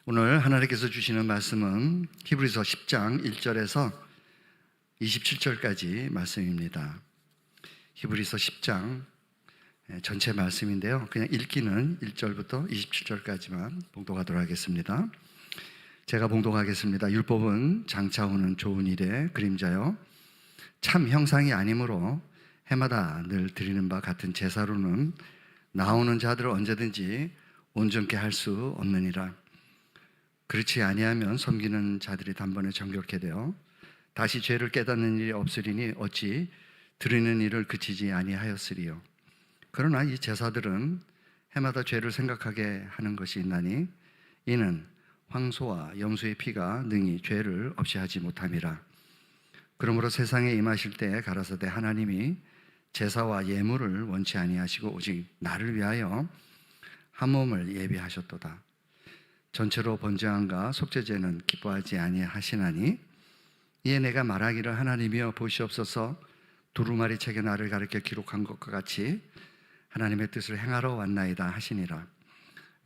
오늘 하나님께서 주시는 말씀은 히브리서 10장 1절에서 27절까지 말씀입니다. 히브리서 10장 전체 말씀인데요. 그냥 읽기는 1절부터 27절까지만 봉독하도록 하겠습니다. 제가 봉독하겠습니다. 율법은 장차 오는 좋은 일의 그림자요 참 형상이 아니므로 해마다 늘 드리는 바 같은 제사로는 나오는 자들을 언제든지 온전케 할 수 없느니라. 그렇지 아니하면 섬기는 자들이 단번에 정결케 되어 다시 죄를 깨닫는 일이 없으리니 어찌 드리는 일을 그치지 아니하였으리요. 그러나 이 제사들은 해마다 죄를 생각하게 하는 것이 있나니 이는 황소와 염소의 피가 능히 죄를 없이 하지 못함이라. 그러므로 세상에 임하실 때에 가라사대 하나님이 제사와 예물을 원치 아니하시고 오직 나를 위하여 한 몸을 예비하셨도다. 전체로 번제함과 속죄제는 기뻐하지 아니하시나니 이에 내가 말하기를 하나님이여 보시옵소서 두루마리 책에 나를 가르쳐 기록한 것과 같이 하나님의 뜻을 행하러 왔나이다 하시니라.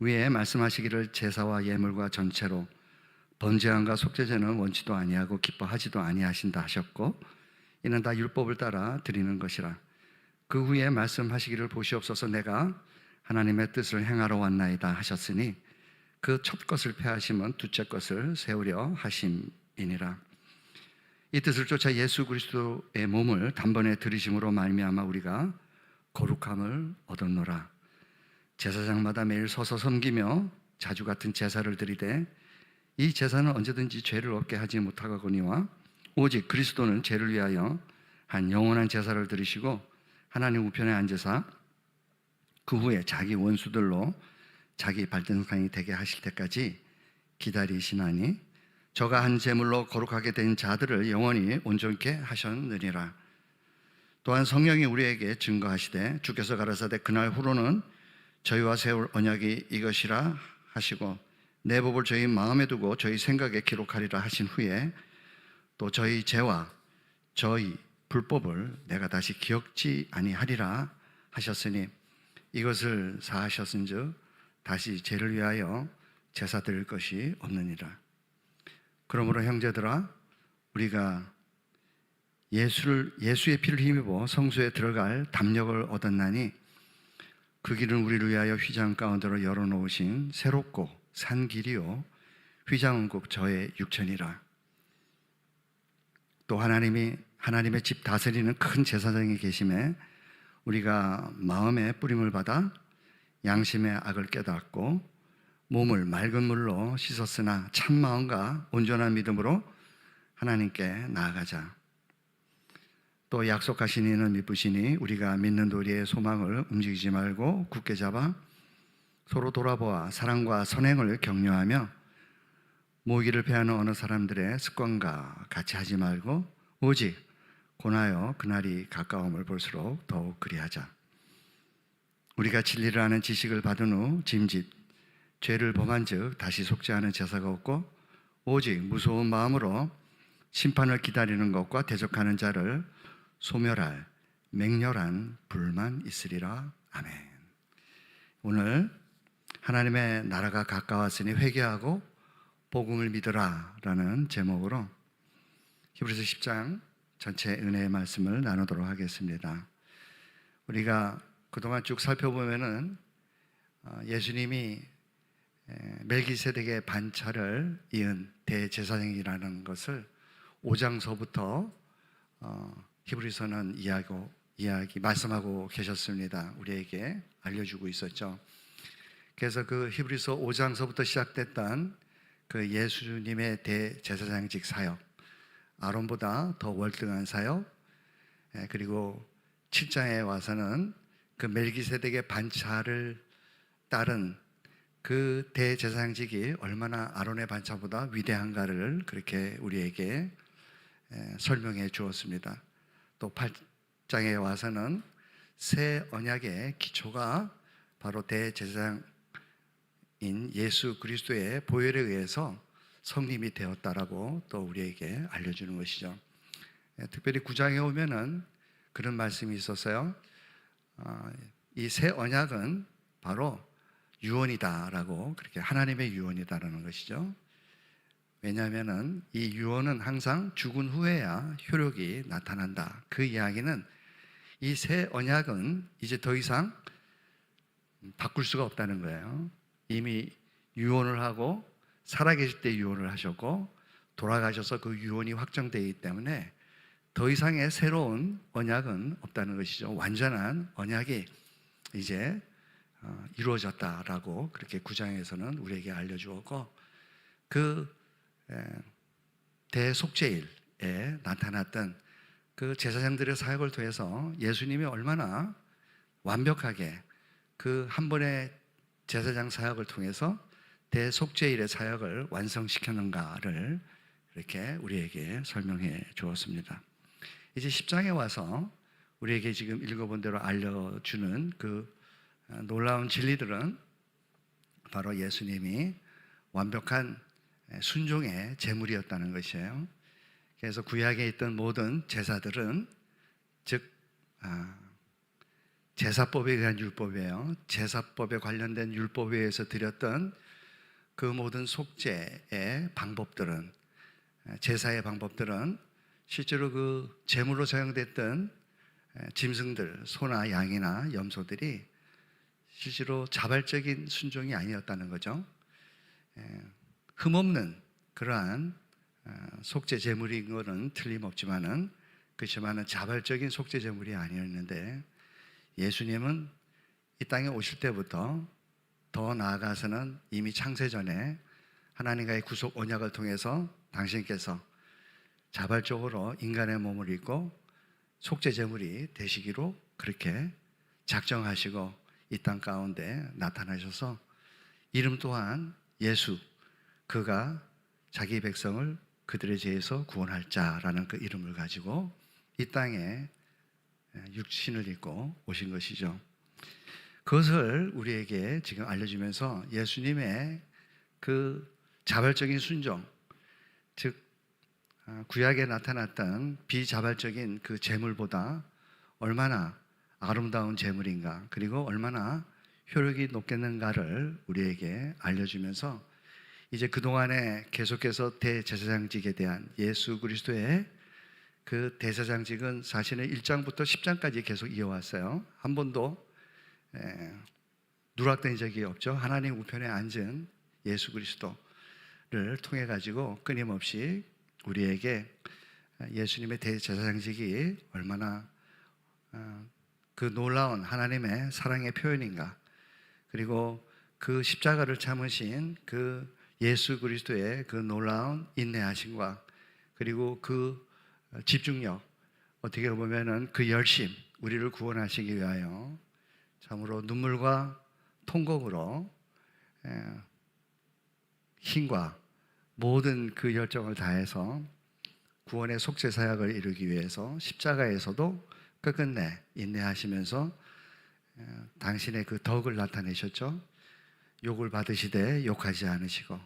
위에 말씀하시기를 제사와 예물과 전체로 번제함과 속죄제는 원치도 아니하고 기뻐하지도 아니하신다 하셨고 이는 다 율법을 따라 드리는 것이라. 그 후에 말씀하시기를 보시옵소서 내가 하나님의 뜻을 행하러 왔나이다 하셨으니 그 첫 것을 폐하심은 둘째 것을 세우려 하심이니라. 이 뜻을 쫓아 예수 그리스도의 몸을 단번에 들이심으로 말미암아 우리가 거룩함을 얻었노라. 제사장마다 매일 서서 섬기며 자주 같은 제사를 드리되 이 제사는 언제든지 죄를 없게 하지 못하거니와 오직 그리스도는 죄를 위하여 한 영원한 제사를 드리시고 하나님 우편에 앉으사 그 후에 자기 원수들로 자기 발등상이 되게 하실 때까지 기다리시나니 저가 한 제물로 거룩하게 된 자들을 영원히 온전케 하셨느니라. 또한 성령이 우리에게 증거하시되 주께서 가라사대 그날 후로는 저희와 세울 언약이 이것이라 하시고 내 법을 저희 마음에 두고 저희 생각에 기록하리라 하신 후에 또 저희 죄와 저희 불법을 내가 다시 기억지 아니하리라 하셨으니 이것을 사하셨은즉 다시 죄를 위하여 제사 드릴 것이 없느니라. 그러므로 형제들아 우리가 예수의 피를 힘입어 성소에 들어갈 담력을 얻었나니 그 길은 우리를 위하여 휘장 가운데로 열어놓으신 새롭고 산 길이요 휘장은 곧 저의 육천이라. 또 하나님의 집 다스리는 큰 제사장이 계심에 우리가 마음의 뿌림을 받아 양심의 악을 깨닫고 몸을 맑은 물로 씻었으나 참 마음과 온전한 믿음으로 하나님께 나아가자. 또 약속하신 이는 미쁘시니 우리가 믿는 도리의 소망을 움직이지 말고 굳게 잡아 서로 돌아보아 사랑과 선행을 격려하며 모기를 패하는 어느 사람들의 습관과 같이 하지 말고 오직 고나여 그날이 가까움을 볼수록 더욱 그리하자. 우리가 진리를 아는 지식을 받은 후 짐짓 죄를 범한 즉 다시 속죄하는 제사가 없고 오직 무서운 마음으로 심판을 기다리는 것과 대적하는 자를 소멸할 맹렬한 불만 있으리라. 아멘. 오늘 하나님의 나라가 가까웠으니 회개하고 복음을 믿으라 라는 제목으로 히브리서 10장 전체 은혜의 말씀을 나누도록 하겠습니다. 우리가 그동안 쭉 살펴보면은 예수님이 멜기세덱의 반차를 이은 대제사장이라는 것을 5장서부터 히브리서는 말씀하고 계셨습니다. 우리에게 알려주고 있었죠. 그래서 그 히브리서 5장서부터 시작됐던 그 예수님의 대제사장직 사역, 아론보다 더 월등한 사역, 그리고 7장에 와서는 그 멜기세덱의 반차를 따른 그 대제사장직이 얼마나 아론의 반차보다 위대한가를 그렇게 우리에게 설명해 주었습니다. 또 8장에 와서는 새 언약의 기초가 바로 대제사장인 예수 그리스도의 보혈에 의해서 성립이 되었다라고 또 우리에게 알려주는 것이죠. 특별히 9장에 오면은 그런 말씀이 있었어요. 이 새 언약은 바로 유언이다라고, 그렇게 하나님의 유언이다라는 것이죠. 왜냐하면은 이 유언은 항상 죽은 후에야 효력이 나타난다. 그 이야기는 이 새 언약은 이제 더 이상 바꿀 수가 없다는 거예요. 이미 유언을 하고 살아계실 때 유언을 하셨고 돌아가셔서 그 유언이 확정되기 때문에 더 이상의 새로운 언약은 없다는 것이죠. 완전한 언약이 이제 이루어졌다라고 그렇게 9장에서는 우리에게 알려주었고, 그 대속죄일에 나타났던 그 제사장들의 사역을 통해서 예수님이 얼마나 완벽하게 그 한 번의 제사장 사역을 통해서 대속죄일의 사역을 완성시켰는가를 이렇게 우리에게 설명해 주었습니다. 이제 10장에 와서 우리에게 지금 읽어본 대로 알려주는 그 놀라운 진리들은 바로 예수님이 완벽한 순종의 제물이었다는 것이에요. 그래서 구약에 있던 모든 제사들은, 즉 제사법에 의한 율법이에요. 제사법에 관련된 율법에 의해서 드렸던 그 모든 속죄의 방법들은, 제사의 방법들은 실제로 그 제물로 사용됐던 짐승들, 소나 양이나 염소들이 실제로 자발적인 순종이 아니었다는 거죠. 흠없는 그러한 속죄 제물인 것은 틀림없지만은, 그렇지만은 자발적인 속죄 제물이 아니었는데, 예수님은 이 땅에 오실 때부터, 더 나아가서는 이미 창세 전에 하나님과의 구속 언약을 통해서 당신께서 자발적으로 인간의 몸을 입고 속죄 제물이 되시기로 그렇게 작정하시고 이 땅 가운데 나타나셔서 이름 또한 예수, 그가 자기 백성을 그들의 죄에서 구원할 자라는 그 이름을 가지고 이 땅에 육신을 입고 오신 것이죠. 그것을 우리에게 지금 알려주면서 예수님의 그 자발적인 순종, 즉 구약에 나타났던 비자발적인 그 제물보다 얼마나 아름다운 제물인가, 그리고 얼마나 효력이 높겠는가를 우리에게 알려주면서, 이제 그동안에 계속해서 대제사장직에 대한 예수 그리스도의 그 대제사장직은 사실은 1장부터 10장까지 계속 이어왔어요. 한 번도 누락된 적이 없죠. 하나님 우편에 앉은 예수 그리스도를 통해 가지고 끊임없이 우리에게 예수님의 대제사장직이 얼마나 그 놀라운 하나님의 사랑의 표현인가, 그리고 그 십자가를 참으신 그 예수 그리스도의 그 놀라운 인내하심과, 그리고 그 집중력, 어떻게 보면은 그 열심, 우리를 구원하시기 위하여 참으로 눈물과 통곡으로 힘과 모든 그 열정을 다해서 구원의 속죄 사역을 이루기 위해서 십자가에서도 끝끝내 인내하시면서 당신의 그 덕을 나타내셨죠. 욕을 받으시되 욕하지 않으시고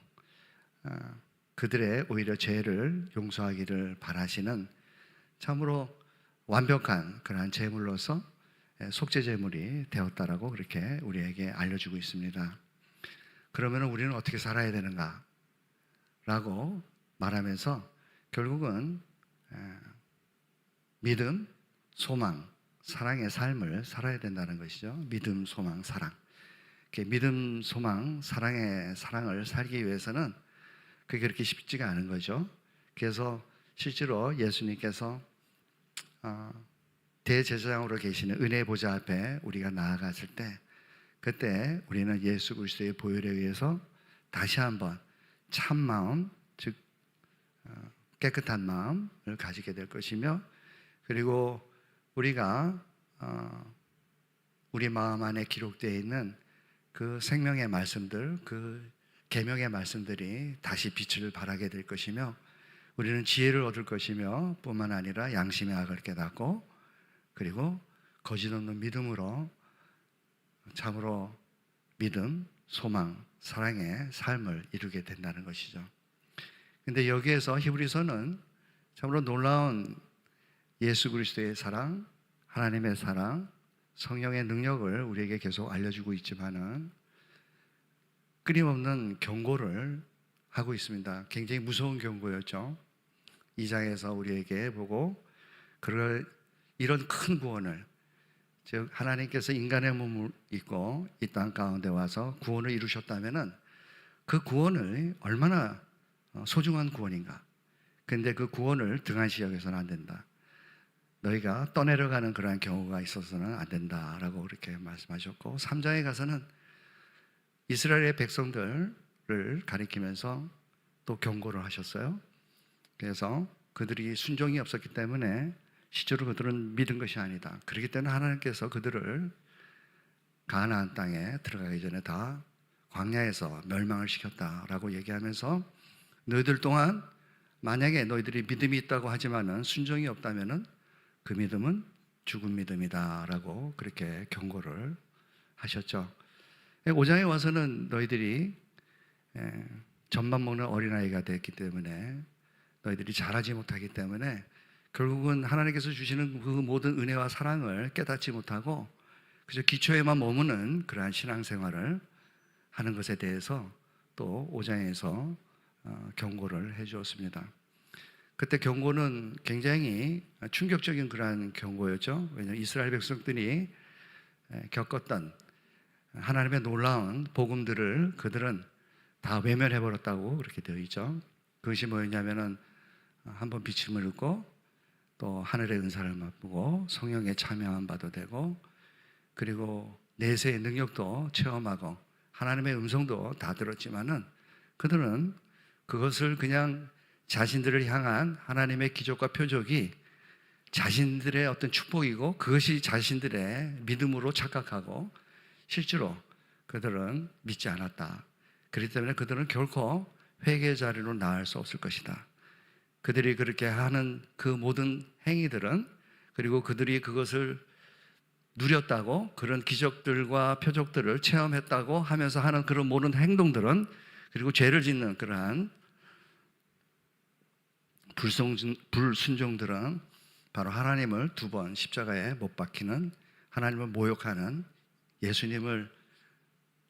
그들의 오히려 죄를 용서하기를 바라시는 참으로 완벽한 그러한 제물로서 속죄 제물이 되었다라고 그렇게 우리에게 알려주고 있습니다. 그러면 우리는 어떻게 살아야 되는가? 라고 말하면서 결국은 믿음, 소망, 사랑의 삶을 살아야 된다는 것이죠. 믿음, 소망, 사랑. 믿음, 소망, 사랑의 사랑을 살기 위해서는 그게 그렇게 쉽지가 않은 거죠. 그래서 실제로 예수님께서 대제사장으로 계시는 은혜 보좌 앞에 우리가 나아갔을 때, 그때 우리는 예수 그리스도의 보혈에 의해서 다시 한번 참 마음, 즉 깨끗한 마음을 가지게 될 것이며, 그리고 우리가 우리 마음 안에 기록되어 있는 그 생명의 말씀들, 그 계명의 말씀들이 다시 빛을 발하게 될 것이며, 우리는 지혜를 얻을 것이며 뿐만 아니라 양심의 악을 깨닫고, 그리고 거짓 없는 믿음으로 참으로 믿음, 소망, 사랑의 삶을 이루게 된다는 것이죠. 근데 여기에서 히브리서는 참으로 놀라운 예수 그리스도의 사랑, 하나님의 사랑, 성령의 능력을 우리에게 계속 알려주고 있지만은, 끊임없는 경고를 하고 있습니다. 굉장히 무서운 경고였죠. 2장에서 우리에게 보고 이런 큰 구원을, 즉 하나님께서 인간의 몸을 입고 이 땅 가운데 와서 구원을 이루셨다면은 그 구원을 얼마나 소중한 구원인가. 그런데 그 구원을 등한시 여겨서는 안 된다. 너희가 떠내려가는 그러한 경우가 있어서는 안 된다라고 그렇게 말씀하셨고, 3장에 가서는 이스라엘의 백성들을 가리키면서 또 경고를 하셨어요. 그래서 그들이 순종이 없었기 때문에 실제로 그들은 믿은 것이 아니다. 그렇기 때문에 하나님께서 그들을 가나안 땅에 들어가기 전에 다 광야에서 멸망을 시켰다라고 얘기하면서, 너희들 또한 만약에 너희들이 믿음이 있다고 하지만은 순종이 없다면은 그 믿음은 죽은 믿음이다라고 그렇게 경고를 하셨죠. 5장에 와서는 너희들이 젖만 먹는 어린아이가 됐기 때문에, 너희들이 자라지 못하기 때문에 결국은 하나님께서 주시는 그 모든 은혜와 사랑을 깨닫지 못하고 그저 기초에만 머무는 그러한 신앙생활을 하는 것에 대해서 또 5장에서 경고를 해 주었습니다. 그때 경고는 굉장히 충격적인 그러한 경고였죠. 왜냐하면 이스라엘 백성들이 겪었던 하나님의 놀라운 복음들을 그들은 다 외면해버렸다고 그렇게 되어 있죠. 그것이 뭐였냐면은 한번 비침을 얻고 또 하늘의 은사를 맛보고 성령에 참여한 바도 되고, 그리고 내세의 능력도 체험하고 하나님의 음성도 다 들었지만은 그들은 그것을 그냥 자신들을 향한 하나님의 기적과 표적이 자신들의 어떤 축복이고 그것이 자신들의 믿음으로 착각하고 실제로 그들은 믿지 않았다. 그렇기 때문에 그들은 결코 회개의 자리로 나을 수 없을 것이다. 그들이 그렇게 하는 그 모든 행위들은, 그리고 그들이 그것을 누렸다고, 그런 기적들과 표적들을 체험했다고 하면서 하는 그런 모든 행동들은, 그리고 죄를 짓는 그러한 불순종들은 바로 하나님을 2번 십자가에 못 박히는, 하나님을 모욕하는, 예수님을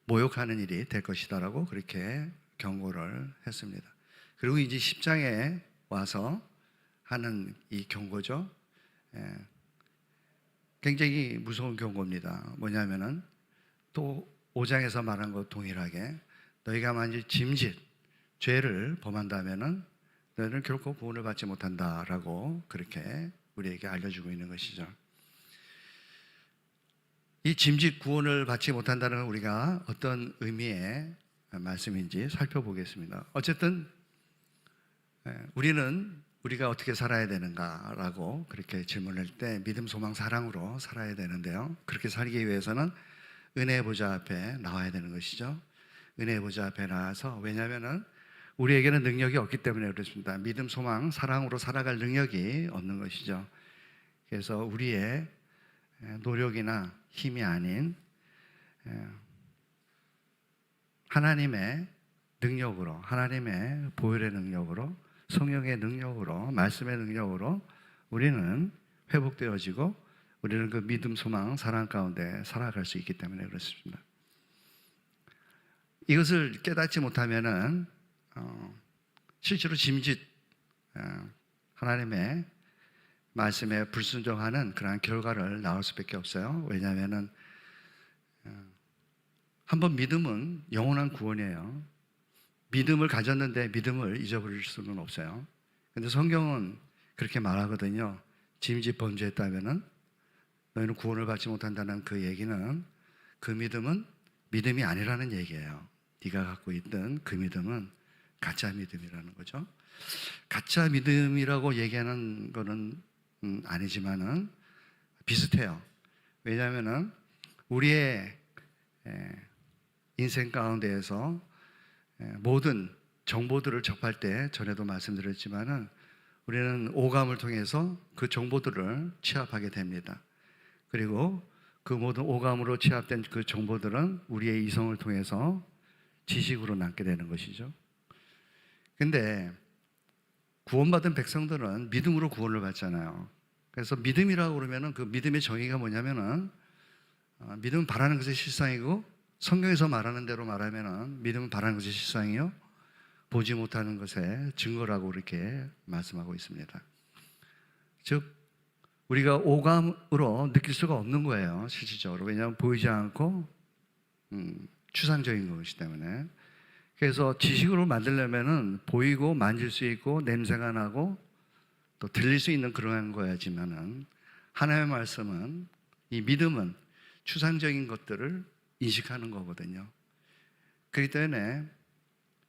모욕하는 일이 될 것이다라고 그렇게 경고를 했습니다. 그리고 이제 10장에 와서 하는 이 경고죠. 굉장히 무서운 경고입니다. 뭐냐면은 또 5장에서 말한 것 동일하게 너희가 만약 짐짓 죄를 범한다면은 너희는 결코 구원을 받지 못한다라고 그렇게 우리에게 알려주고 있는 것이죠. 이 짐짓 구원을 받지 못한다는 건 우리가 어떤 의미의 말씀인지 살펴보겠습니다. 어쨌든 우리가 어떻게 살아야 되는가라고 그렇게 질문할 때 믿음, 소망, 사랑으로 살아야 되는데요. 그렇게 살기 위해서는 은혜의 보좌 앞에 나와야 되는 것이죠. 은혜의 보좌 앞에 나와서, 왜냐하면은 우리에게는 능력이 없기 때문에 그렇습니다. 믿음, 소망, 사랑으로 살아갈 능력이 없는 것이죠. 그래서 우리의 노력이나 힘이 아닌 하나님의 능력으로, 하나님의 보혈의 능력으로, 성령의 능력으로, 말씀의 능력으로 우리는 회복되어지고 우리는 그 믿음, 소망, 사랑 가운데 살아갈 수 있기 때문에 그렇습니다. 이것을 깨닫지 못하면은 실제로 짐짓 하나님의 말씀에 불순종하는 그러한 결과를 낳을 수밖에 없어요. 왜냐하면은 한번 믿음은 영원한 구원이에요. 믿음을 가졌는데 믿음을 잊어버릴 수는 없어요. 근데 성경은 그렇게 말하거든요. 짐짓 범죄했다면은 너희는 구원을 받지 못한다는 그 얘기는, 그 믿음은 믿음이 아니라는 얘기예요. 네가 갖고 있던 그 믿음은 가짜 믿음이라는 거죠. 가짜 믿음이라고 얘기하는 거는 아니지만은 비슷해요. 왜냐하면은 우리의 인생 가운데에서 모든 정보들을 접할 때, 전에도 말씀드렸지만은 우리는 오감을 통해서 그 정보들을 취합하게 됩니다. 그리고 그 모든 오감으로 취합된 그 정보들은 우리의 이성을 통해서 지식으로 남게 되는 것이죠. 근데 구원받은 백성들은 믿음으로 구원을 받잖아요. 그래서 믿음이라고 그러면은 그 믿음의 정의가 뭐냐면은 믿음은 바라는 것의 실상이고 성경에서 말하는 대로 말하면은 믿음은 바라는 것이 실상이요 보지 못하는 것의 증거라고 이렇게 말씀하고 있습니다. 즉 우리가 오감으로 느낄 수가 없는 거예요, 실질적으로. 왜냐하면 보이지 않고 추상적인 것이기 때문에. 그래서 지식으로 만들려면은 보이고 만질 수 있고 냄새가 나고 또 들릴 수 있는 그러한 거야지만은, 하나님의 말씀은, 이 믿음은 추상적인 것들을 인식하는 거거든요. 그렇기 때문에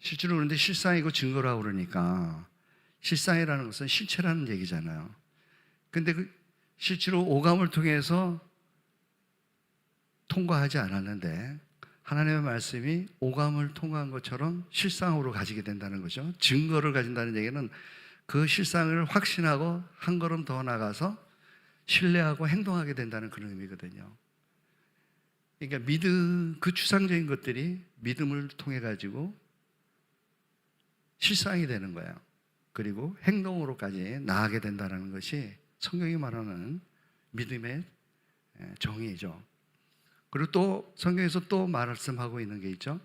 실제로 그런데 실상이고 증거라고 그러니까, 실상이라는 것은 실체라는 얘기잖아요. 근데 그 실제로 오감을 통해서 통과하지 않았는데 하나님의 말씀이 오감을 통과한 것처럼 실상으로 가지게 된다는 거죠. 증거를 가진다는 얘기는 그 실상을 확신하고 한 걸음 더 나가서 신뢰하고 행동하게 된다는 그런 의미거든요. 그러니까 믿음, 그 추상적인 것들이 믿음을 통해 가지고 실상이 되는 거예요. 그리고 행동으로까지 나아가게 된다는 것이 성경이 말하는 믿음의 정의죠. 그리고 또 성경에서 또 말씀하고 있는 게 있죠.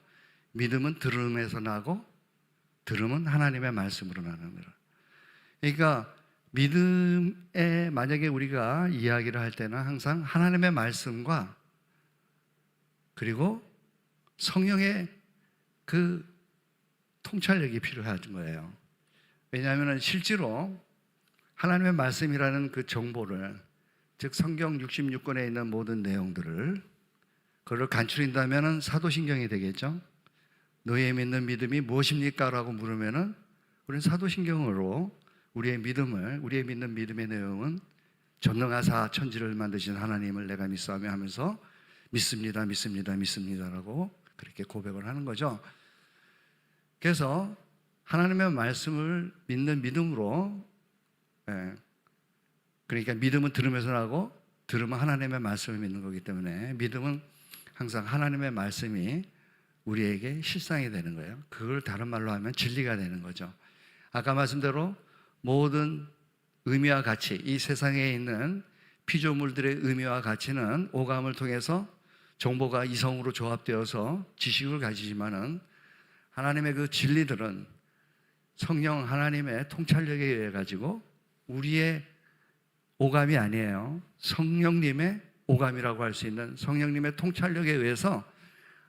믿음은 들음에서 나고 들음은 하나님의 말씀으로 나는 거라. 그러니까 믿음에 만약에 우리가 이야기를 할 때는 항상 하나님의 말씀과 그리고 성령의 그 통찰력이 필요한 거예요. 왜냐하면 실제로 하나님의 말씀이라는 그 정보를, 즉 성경 66권에 있는 모든 내용들을 그걸 간추린다면 사도신경이 되겠죠. 너희의 믿는 믿음이 무엇입니까? 라고 물으면은 우리는 사도신경으로 우리의 믿는 믿음의 내용은 전능하사 천지를 만드신 하나님을 내가 믿사오며 하면서 믿습니다, 믿습니다, 믿습니다라고 그렇게 고백을 하는 거죠. 그래서 하나님의 말씀을 믿는 믿음으로, 그러니까 믿음은 들으면서 나고 들으면 하나님의 말씀을 믿는 거기 때문에 믿음은 항상 하나님의 말씀이 우리에게 실상이 되는 거예요. 그걸 다른 말로 하면 진리가 되는 거죠. 아까 말씀대로 모든 의미와 가치, 이 세상에 있는 피조물들의 의미와 가치는 오감을 통해서 정보가 이성으로 조합되어서 지식을 가지지만은 하나님의 그 진리들은 성령 하나님의 통찰력에 의해 가지고 우리의 오감이 아니에요. 성령님의 오감이라고 할 수 있는 성령님의 통찰력에 의해서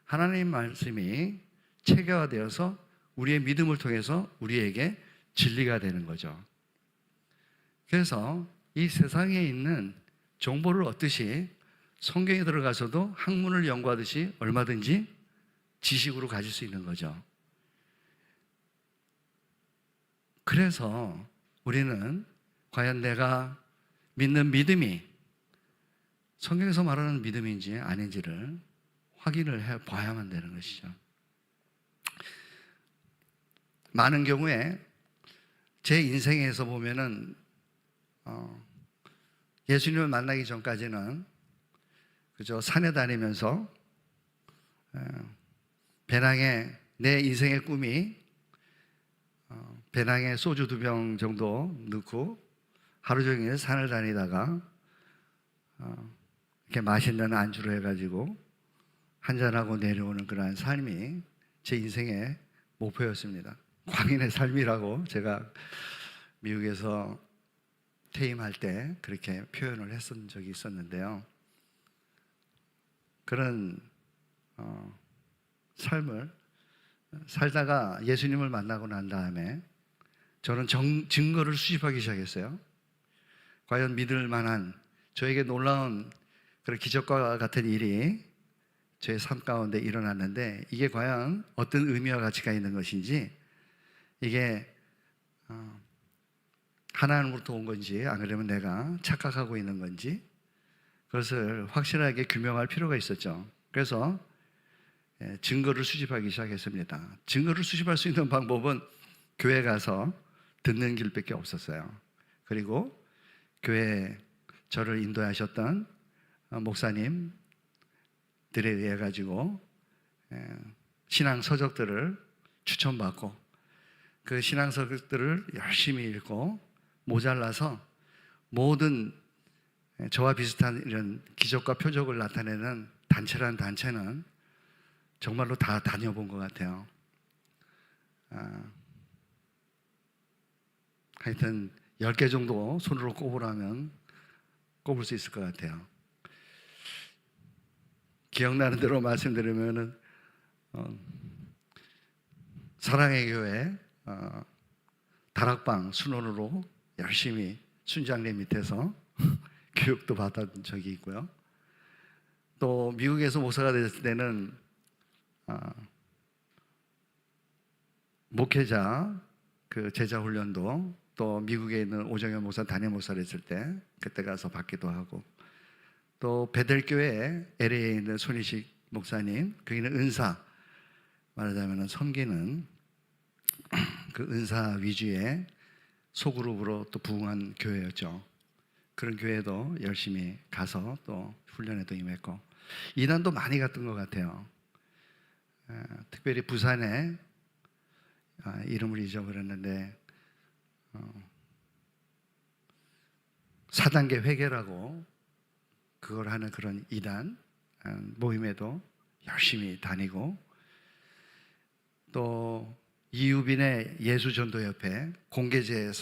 하나님 말씀이 체계화되어서 우리의 믿음을 통해서 우리에게 진리가 되는 거죠. 그래서 이 세상에 있는 정보를 얻듯이 성경에 들어가서도 학문을 연구하듯이 얼마든지 지식으로 가질 수 있는 거죠. 그래서 우리는 과연 내가 믿는 믿음이 성경에서 말하는 믿음인지 아닌지를 확인을 해 봐야만 되는 것이죠. 많은 경우에 제 인생에서 보면은 예수님을 만나기 전까지는 그저 산에 다니면서 배낭에 내 인생의 꿈이 배낭에 소주 2병 정도 넣고 하루 종일 산을 다니다가 이렇게 맛있는 안주로 해가지고 한잔하고 내려오는 그러한 삶이 제 인생의 목표였습니다. 광인의 삶이라고 제가 미국에서 퇴임할 때 그렇게 표현을 했던 적이 있었는데요. 그런 삶을 살다가 예수님을 만나고 난 다음에 저는 증거를 수집하기 시작했어요. 과연 믿을 만한, 저에게 놀라운 그런 기적과 같은 일이 제 삶 가운데 일어났는데 이게 과연 어떤 의미와 가치가 있는 것인지, 이게 하나님으로부터 온 건지 안 그러면 내가 착각하고 있는 건지, 그것을 확실하게 규명할 필요가 있었죠. 그래서 증거를 수집하기 시작했습니다. 증거를 수집할 수 있는 방법은 교회 가서 듣는 길밖에 없었어요. 그리고 교회에 저를 인도하셨던 목사님들에 의해 가지고 신앙 서적들을 추천받고 그 신앙 서적들을 열심히 읽고 모자라서 모든 저와 비슷한 이런 기적과 표적을 나타내는 단체는 정말로 다 다녀본 것 같아요. 하여튼 10개 정도 손으로 꼽으라면 꼽을 수 있을 것 같아요. 기억나는 대로 말씀드리면은 사랑의 교회 다락방 순원으로 열심히 순장님 밑에서 교육도 받았던 적이 있고요. 또 미국에서 목사가 됐을 때는 목회자 그 제자 훈련도 또 미국에 있는 오정현 목사 담임 목사를 했을 때 그때 가서 받기도 하고, 또 베델교회 LA에 있는 손희식 목사님, 거기는 은사, 말하자면 섬기는 그 은사 위주의 소그룹으로 또 부흥한 교회였죠. 그런 교회도 열심히 가서 또 훈련에도 임했고, 이단도 많이 갔던 것 같아요. 특별히 부산에 이름을 잊어버렸는데 4단계 회계라고 그걸 하는 그런 이단 모임에도 열심히 다니고, 또 이유빈의 예수전도협회 공개죄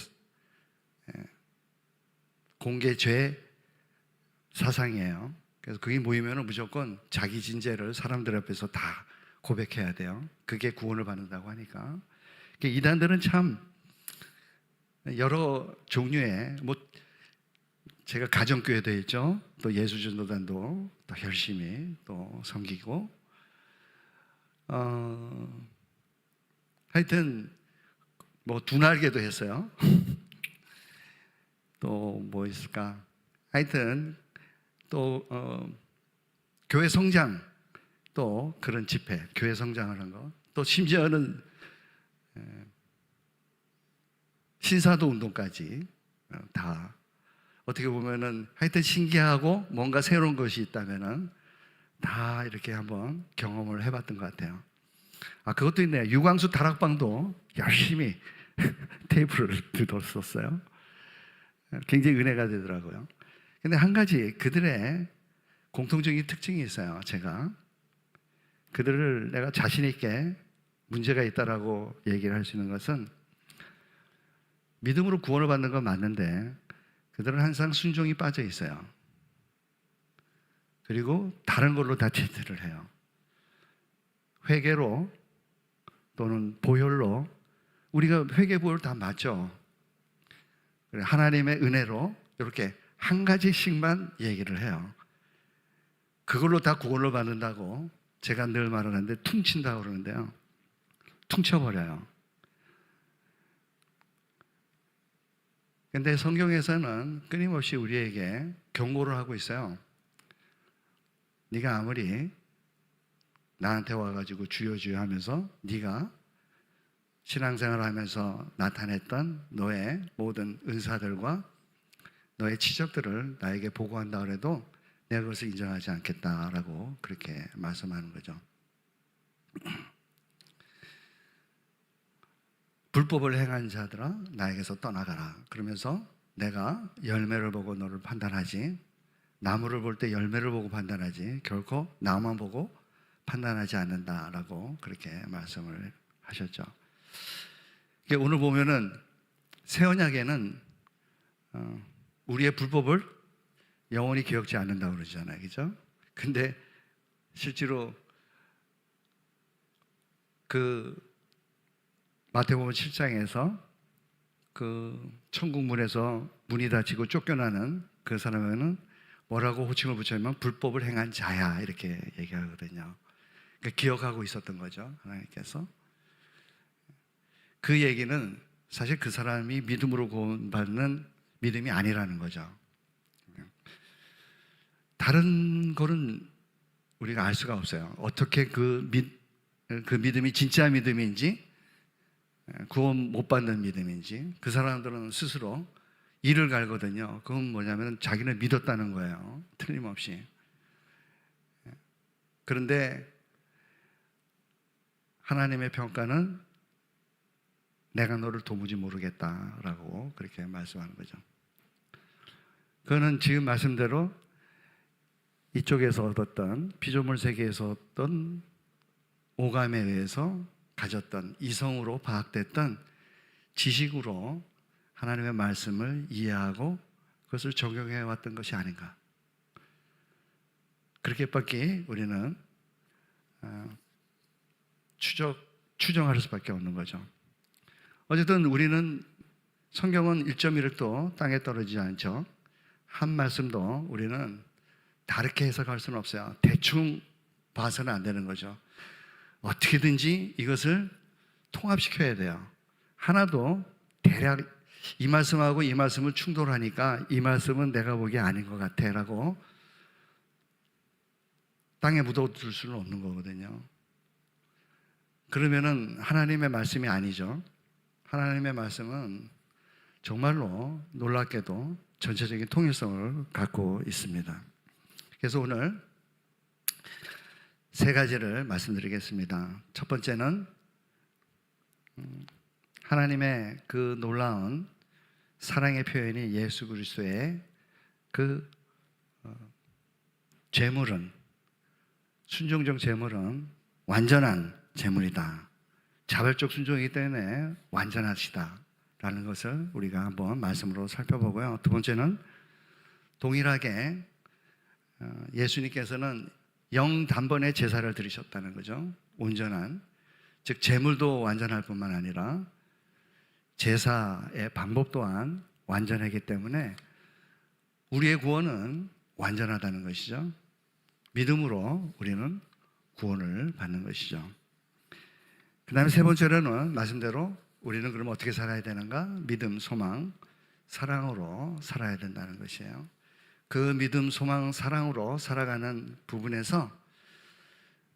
사상이에요. 그래서 그게 모이면 무조건 자기 진죄를 사람들 앞에서 다 고백해야 돼요. 그게 구원을 받는다고 하니까. 이단들은 참 여러 종류의, 제가 가정교회도 있죠. 또 예수전도단도 또 열심히 또 섬기고, 하여튼 두 날개도 했어요. 또 뭐 있을까? 하여튼 또 교회 성장, 또 그런 집회, 교회 성장을 한 거, 또 심지어는 신사도 운동까지 다 어떻게 보면은 하여튼 신기하고 뭔가 새로운 것이 있다면은 다 이렇게 한번 경험을 해봤던 것 같아요. 그것도 있네요. 유광수 다락방도 열심히 테이프를 들었었어요. 굉장히 은혜가 되더라고요. 근데 한 가지 그들의 공통적인 특징이 있어요. 제가 그들을 내가 자신 있게 문제가 있다라고 얘기를 할 수 있는 것은, 믿음으로 구원을 받는 건 맞는데 그들은 항상 순종이 빠져 있어요. 그리고 다른 걸로 다 대체를 해요. 회개로 또는 보혈로, 우리가 회개 보혈 다 맞죠. 하나님의 은혜로 이렇게 한 가지씩만 얘기를 해요. 그걸로 다 구원을 받는다고 제가 늘 말하는데 퉁친다고 그러는데요. 퉁쳐버려요. 근데 성경에서는 끊임없이 우리에게 경고를 하고 있어요. 네가 아무리 나한테 와가지고 주여 주여 하면서 네가 신앙생활을 하면서 나타냈던 너의 모든 은사들과 너의 치적들을 나에게 보고한다 그래도 내가 그것을 인정하지 않겠다라고 그렇게 말씀하는 거죠. 불법을 행한 자들아 나에게서 떠나가라. 그러면서 내가 열매를 보고 너를 판단하지, 나무를 볼 때 열매를 보고 판단하지 결코 나무만 보고 판단하지 않는다라고 그렇게 말씀을 하셨죠. 오늘 보면은 새 언약에는 우리의 불법을 영원히 기억지 않는다고 그러잖아요. 그죠? 근데 실제로 그 마태복음 7장에서 그 천국문에서 문이 닫히고 쫓겨나는 그 사람에게는 뭐라고 호칭을 붙여면 불법을 행한 자야 이렇게 얘기하거든요. 그러니까 기억하고 있었던 거죠. 하나님께서. 그 얘기는 사실 그 사람이 믿음으로 구원받는 믿음이 아니라는 거죠. 다른 거는 우리가 알 수가 없어요. 어떻게 그 믿음이 진짜 믿음인지, 구원 못 받는 믿음인지. 그 사람들은 스스로 이를 갈거든요. 그건 뭐냐면 자기는 믿었다는 거예요. 틀림없이. 그런데 하나님의 평가는 내가 너를 도무지 모르겠다라고 그렇게 말씀하는 거죠. 그거는 지금 말씀대로 이쪽에서 얻었던, 피조물 세계에서 얻던 오감에 의해서 가졌던 이성으로 파악됐던 지식으로 하나님의 말씀을 이해하고 그것을 적용해 왔던 것이 아닌가. 그렇게밖에 우리는 추정할 수밖에 없는 거죠. 어쨌든 우리는 성경은 1.1획도 땅에 떨어지지 않죠. 한 말씀도 우리는 다르게 해석할 수는 없어요. 대충 봐서는 안 되는 거죠. 어떻게든지 이것을 통합시켜야 돼요. 하나도 대략 이 말씀하고 이 말씀을 충돌하니까 이 말씀은 내가 보기에 아닌 것 같아 라고 땅에 묻어둘 수는 없는 거거든요. 그러면은 하나님의 말씀이 아니죠. 하나님의 말씀은 정말로 놀랍게도 전체적인 통일성을 갖고 있습니다. 그래서 오늘 세 가지를 말씀드리겠습니다. 첫 번째는 하나님의 그 놀라운 사랑의 표현이 예수 그리스도의 그 제물은, 순종적 제물은 완전한 제물이다. 자발적 순종이기 때문에 완전하시다라는 것을 우리가 한번 말씀으로 살펴보고요. 두 번째는 동일하게 예수님께서는 영단번에 제사를 드리셨다는 거죠. 온전한, 즉 제물도 완전할 뿐만 아니라 제사의 방법 또한 완전하기 때문에 우리의 구원은 완전하다는 것이죠. 믿음으로 우리는 구원을 받는 것이죠. 그 다음에 세 번째로는 말씀대로 우리는 그럼 어떻게 살아야 되는가? 믿음, 소망, 사랑으로 살아야 된다는 것이에요. 그 믿음, 소망, 사랑으로 살아가는 부분에서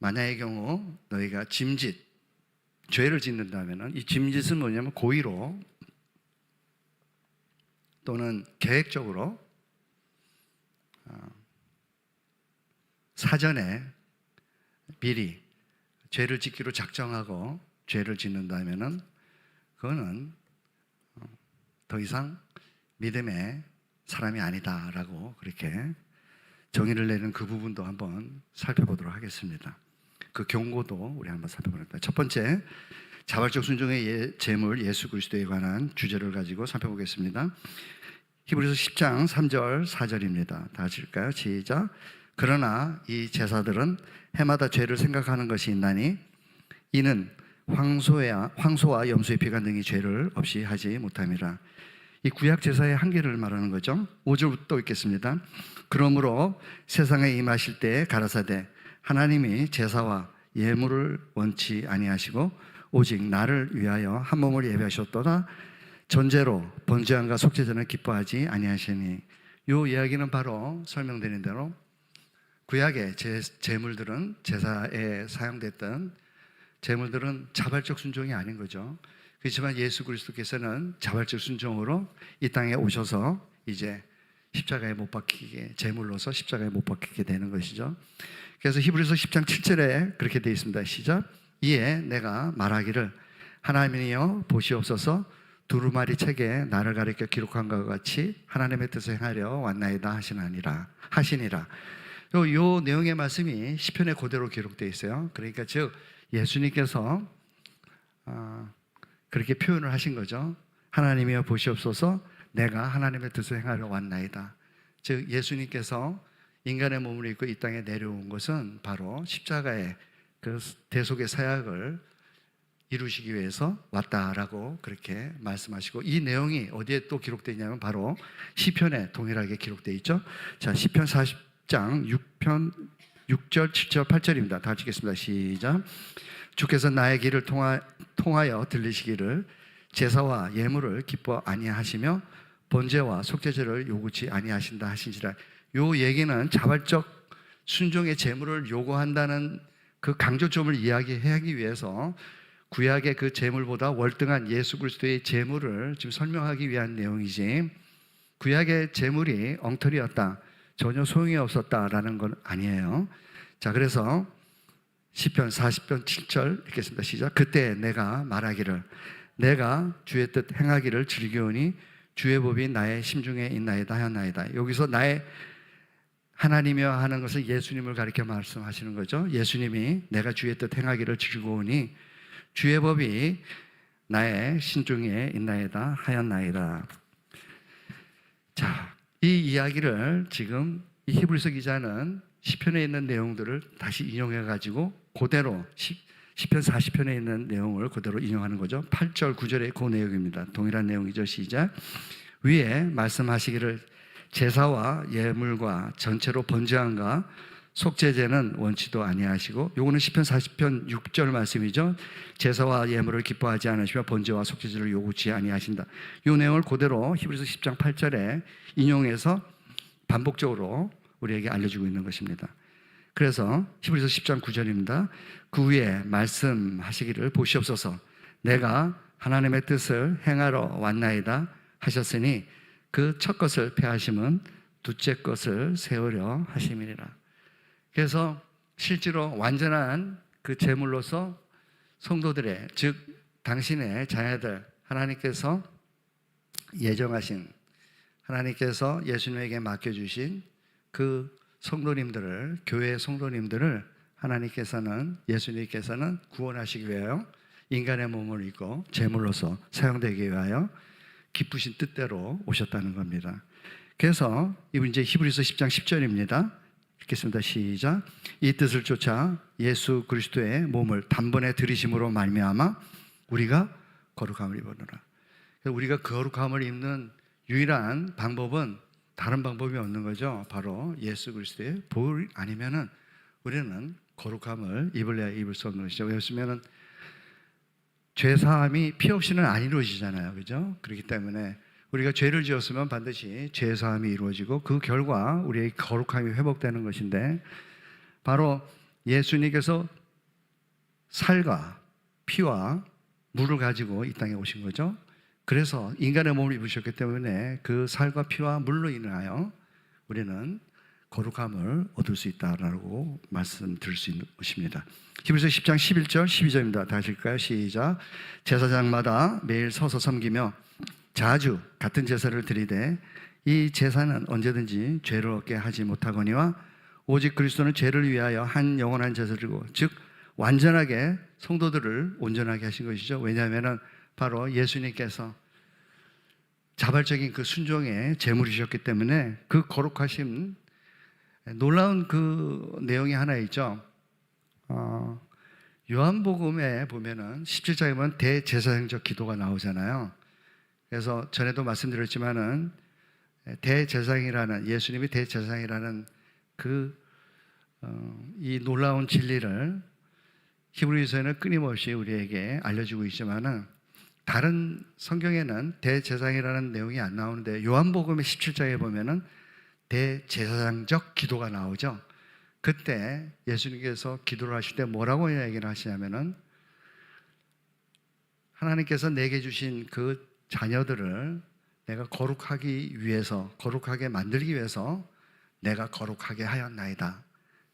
만약의 경우 너희가 짐짓, 죄를 짓는다면 이 짐짓은 뭐냐면 고의로 또는 계획적으로 사전에 미리 죄를 짓기로 작정하고 죄를 짓는다면 그거는 더 이상 믿음의 사람이 아니다라고 그렇게 정의를 내는 그 부분도 한번 살펴보도록 하겠습니다. 그 경고도 우리 한번 살펴보겠습니다. 첫 번째, 자발적 순종의 제물 예수 그리스도에 관한 주제를 가지고 살펴보겠습니다. 히브리서 10장 3절 4절입니다. 다 같이 읽을까요? 시작. 그러나 이 제사들은 해마다 죄를 생각하는 것이 있나니 이는 황소와 염소의 피가 능히 죄를 없이 하지 못함이라. 이 구약 제사의 한계를 말하는 거죠. 5절부터 읽겠습니다. 그러므로 세상에 임하실 때에 가라사대 하나님이 제사와 예물을 원치 아니하시고 오직 나를 위하여 한 몸을 예배하셨도다. 전제로 번제함과 속죄제는 기뻐하지 아니하시니. 이 이야기는 바로 설명드린 대로 구약의 제물들은, 제사에 사용됐던 제물들은 자발적 순종이 아닌 거죠. 그렇지만 예수 그리스도께서는 자발적 순종으로 이 땅에 오셔서 이제 십자가에 못 박히게, 제물로서 십자가에 못 박히게 되는 것이죠. 그래서 히브리서 10장 7절에 그렇게 되어 있습니다. 시작. 이에 내가 말하기를 하나님이여 보시옵소서 두루마리 책에 나를 가리켜 기록한 것과 같이 하나님의 뜻을 행하려 왔나이다 하시니라. 요 내용의 말씀이 시편에 그대로 기록되어 있어요. 그러니까 즉 예수님께서 그렇게 표현을 하신 거죠. 하나님이여 보시옵소서 내가 하나님의 뜻을 행하려 왔나이다. 즉 예수님께서 인간의 몸을 입고 이 땅에 내려온 것은 바로 십자가의 그 대속의 사역을 이루시기 위해서 왔다라고 그렇게 말씀하시고, 이 내용이 어디에 또 기록되어 있냐면 바로 시편에 동일하게 기록되어 있죠. 자, 시편 40장 6절, 7절, 8절입니다. 다 같이 읽겠습니다. 시작. 주께서 나의 길을 통하여 들리시기를 제사와 예물을 기뻐 아니하시며 번제와 속죄제를 요구치 아니하신다 하신지라. 요 얘기는 자발적 순종의 제물을 요구한다는 그 강조점을 이야기하기 위해서 구약의 그 제물보다 월등한 예수 그리스도의 제물을 지금 설명하기 위한 내용이지, 구약의 제물이 엉터리였다, 전혀 소용이 없었다라는 건 아니에요. 자, 그래서 시편 40편 7절 읽겠습니다. 시작. 그때 내가 말하기를 내가 주의 뜻 행하기를 즐기오니 주의 법이 나의 심중에 있나이다 하였나이다. 여기서 나의 하나님이여 하는 것은 예수님을 가리켜 말씀하시는 거죠. 예수님이 내가 주의 뜻 행하기를 즐거우니 주의 법이 나의 신중에 있나이다 하였나이다. 자, 이 이야기를 지금 이 히브리서 기자는 시편에 있는 내용들을 다시 인용해 가지고 그대로 시편 40편에 있는 내용을 그대로 인용하는 거죠. 8절 9절의 그 내용입니다. 동일한 내용이죠. 시작. 위에 말씀하시기를 제사와 예물과 전체로 번제함과 속죄제는 원치도 아니하시고, 요거는 시편 40편 6절 말씀이죠. 제사와 예물을 기뻐하지 않으시며 번제와 속죄제를 요구치 아니하신다. 요 내용을 그대로 히브리서 10장 8절에 인용해서 반복적으로 우리에게 알려주고 있는 것입니다. 그래서 히브리서 10장 9절입니다. 그 위에 말씀하시기를 보시옵소서 내가 하나님의 뜻을 행하러 왔나이다 하셨으니 그 첫 것을 폐하심은 둘째 것을 세우려 하심이니라. 그래서 실제로 완전한 그 제물로서 성도들의, 즉 당신의 자녀들, 하나님께서 예정하신, 하나님께서 예수님에게 맡겨주신 그 성도님들을, 교회의 성도님들을 하나님께서는, 예수님께서는 구원하시기 위하여 인간의 몸을 입고 제물로서 사용되기 위하여 기쁘신 뜻대로 오셨다는 겁니다. 그래서 이분 이제 히브리서 10장 10절입니다. 읽겠습니다. 시작. 이 뜻을 쫓아 예수 그리스도의 몸을 단번에 들이심으로 말미암아 우리가 거룩함을 입었노라. 우리가 거룩함을 입는 유일한 방법은 다른 방법이 없는 거죠. 바로 예수 그리스도의 보혈 아니면은 우리는 거룩함을 입을래야 입을 수 없는 것이죠. 왜냐하면 죄 사함이 피 없이는 안 이루어지잖아요. 그죠? 그렇기 때문에 우리가 죄를 지었으면 반드시 죄 사함이 이루어지고 그 결과 우리의 거룩함이 회복되는 것인데, 바로 예수님께서 살과 피와 물을 가지고 이 땅에 오신 거죠. 그래서 인간의 몸을 입으셨기 때문에 그 살과 피와 물로 인하여 우리는 거룩함을 얻을 수 있다라고 말씀드릴 수 있는 것입니다. 히브리서 10장 11절 12절입니다. 다시 읽을까요? 시작. 제사장마다 매일 서서 섬기며 자주 같은 제사를 드리되 이 제사는 언제든지 죄를 얻게 하지 못하거니와 오직 그리스도는 죄를 위하여 한 영원한 제사를 드리고, 즉 완전하게 성도들을 온전하게 하신 것이죠. 왜냐하면 바로 예수님께서 자발적인 그 순종의 제물이셨기 때문에 그 거룩하심, 놀라운 그 내용이 하나 있죠. 요한복음에 보면은 17장에 보면 대제사장적 기도가 나오잖아요. 그래서 전에도 말씀드렸지만은 대제사장이라는, 예수님이 대제사장이라는 이 놀라운 진리를 히브리서에는 끊임없이 우리에게 알려주고 있지만은 다른 성경에는 대제사장이라는 내용이 안 나오는데 요한복음의 17장에 보면은 대제사장적 기도가 나오죠. 그때 예수님께서 기도를 하실 때 뭐라고 얘기를 하시냐면은 하나님께서 내게 주신 그 자녀들을 내가 거룩하기 위해서, 거룩하게 만들기 위해서 내가 거룩하게 하였나이다.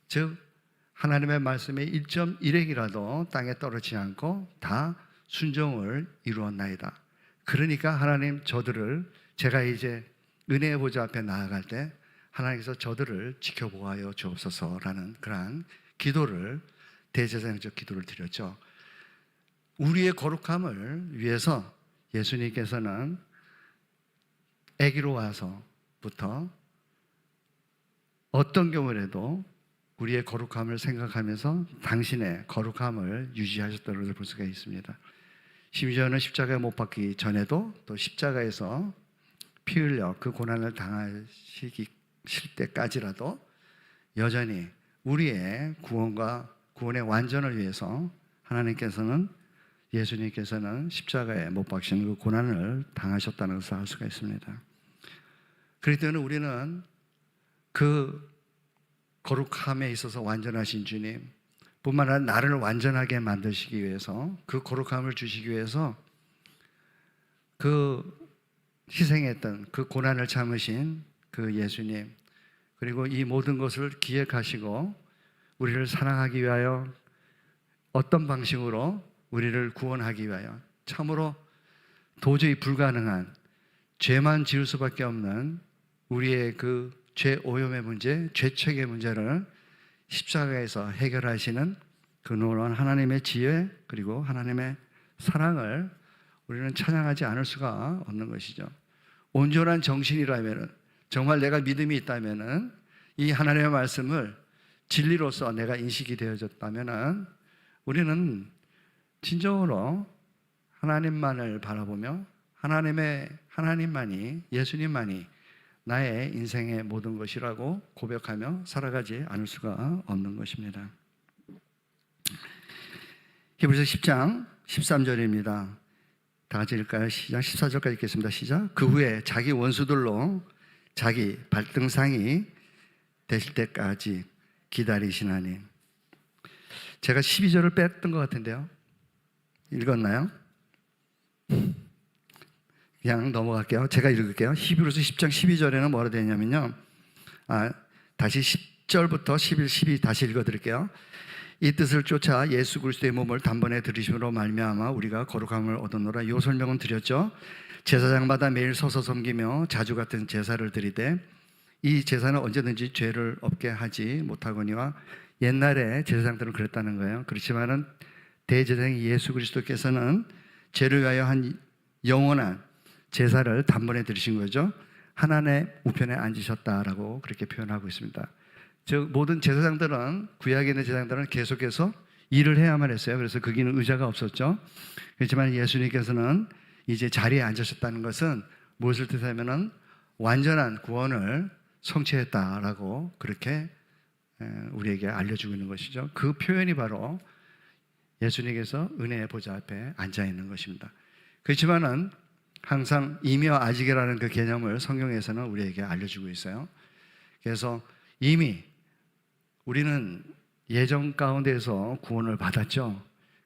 즉 하나님의 말씀에 1.1핵이라도 땅에 떨어지지 않고 다 순종을 이루었나이다. 그러니까 하나님 저들을, 제가 이제 은혜의 보좌 앞에 나아갈 때 하나님께서 저들을 지켜보아여 주옵소서라는 그러한 기도를, 대제사장적 기도를 드렸죠. 우리의 거룩함을 위해서 예수님께서는 아기로 와서부터 어떤 경우라도 우리의 거룩함을 생각하면서 당신의 거룩함을 유지하셨다는 것을 볼 수가 있습니다. 심지어는 십자가에 못 박히기 전에도 또 십자가에서 피 흘려 그 고난을 당하실 때까지라도 여전히 우리의 구원과 구원의 완전을 위해서 하나님께서는, 예수님께서는 십자가에 못 박히신 그 고난을 당하셨다는 것을 알 수가 있습니다. 그렇기 때문에 우리는 그 거룩함에 있어서 완전하신 주님 뿐만 아니라 나를 완전하게 만드시기 위해서, 그 거룩함을 주시기 위해서 그 희생했던, 그 고난을 참으신 그 예수님, 그리고 이 모든 것을 기획하시고 우리를 사랑하기 위하여 어떤 방식으로 우리를 구원하기 위하여 참으로 도저히 불가능한 죄만 지을 수밖에 없는 우리의 그 죄 오염의 문제, 죄책의 문제를 십자가에서 해결하시는 그 놀라운 하나님의 지혜 그리고 하나님의 사랑을 우리는 찬양하지 않을 수가 없는 것이죠. 온전한 정신이라면, 정말 내가 믿음이 있다면, 이 하나님의 말씀을 진리로서 내가 인식이 되어졌다면 우리는 진정으로 하나님만을 바라보며 하나님만이, 예수님만이 나의 인생의 모든 것이라고 고백하며 살아가지 않을 수가 없는 것입니다. 히브리서 10장 13절입니다. 다 같이 읽을까요? 시작. 14절까지 읽겠습니다. 시작. 그 후에 자기 원수들로 자기 발등상이 되실 때까지 기다리시나니. 제가 12절을 뺐던 것 같은데요. 읽었나요? 그냥 넘어갈게요. 제가 읽을게요. 히브리서 10장 12절에는 뭐라 되어 있냐면요. 다시 10절부터 11, 12 다시 읽어드릴게요. 이 뜻을 쫓아 예수 그리스도의 몸을 단번에 들이심으로 말미암아 우리가 거룩함을 얻었노라. 이 설명은 드렸죠. 제사장마다 매일 서서 섬기며 자주 같은 제사를 드리되 이 제사는 언제든지 죄를 없게 하지 못하거니와 옛날에 제사장들은 그랬다는 거예요. 그렇지만은 대제사장 예수 그리스도께서는 죄를 위하여 한 영원한 제사를 단번에 드리신 거죠. 하나님의 우편에 앉으셨다라고 그렇게 표현하고 있습니다. 즉 모든 제사장들은, 구약에 있는 제사장들은 계속해서 일을 해야만 했어요. 그래서 거기는 의자가 없었죠. 그렇지만 예수님께서는 이제 자리에 앉으셨다는 것은 무엇을 뜻하면은 완전한 구원을 성취했다라고 그렇게 우리에게 알려주고 있는 것이죠. 그 표현이 바로 예수님께서 은혜의 보좌 앞에 앉아 있는 것입니다. 그렇지만은 항상 이미와 아직이라는 그 개념을 성경에서는 우리에게 알려주고 있어요. 그래서 이미 우리는 예정 가운데서 구원을 받았죠.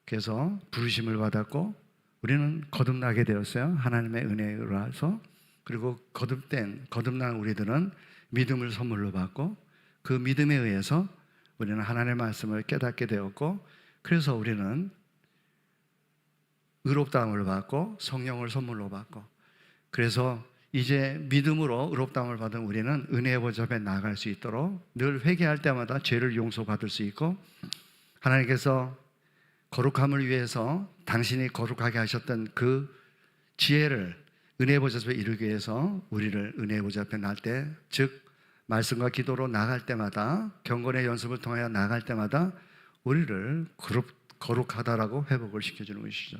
그래서 부르심을 받았고 우리는 거듭나게 되었어요. 하나님의 은혜로서. 그리고 거듭난 우리들은 믿음을 선물로 받고 그 믿음에 의해서 우리는 하나님의 말씀을 깨닫게 되었고, 그래서 우리는 의롭다함을 받고 성령을 선물로 받고, 그래서 이제 믿음으로 의롭다함을 받은 우리는 은혜의 보좌 앞에 나아갈 수 있도록 늘 회개할 때마다 죄를 용서받을 수 있고, 하나님께서 거룩함을 위해서 당신이 거룩하게 하셨던 그 지혜를 은혜의 보좌 앞에 이루기 위해서 우리를 은혜의 보좌 앞에 나갈 때, 즉 말씀과 기도로 나갈 때마다, 경건의 연습을 통하여 나갈 때마다 우리를 거룩하다라고 회복을 시켜주는 것이죠.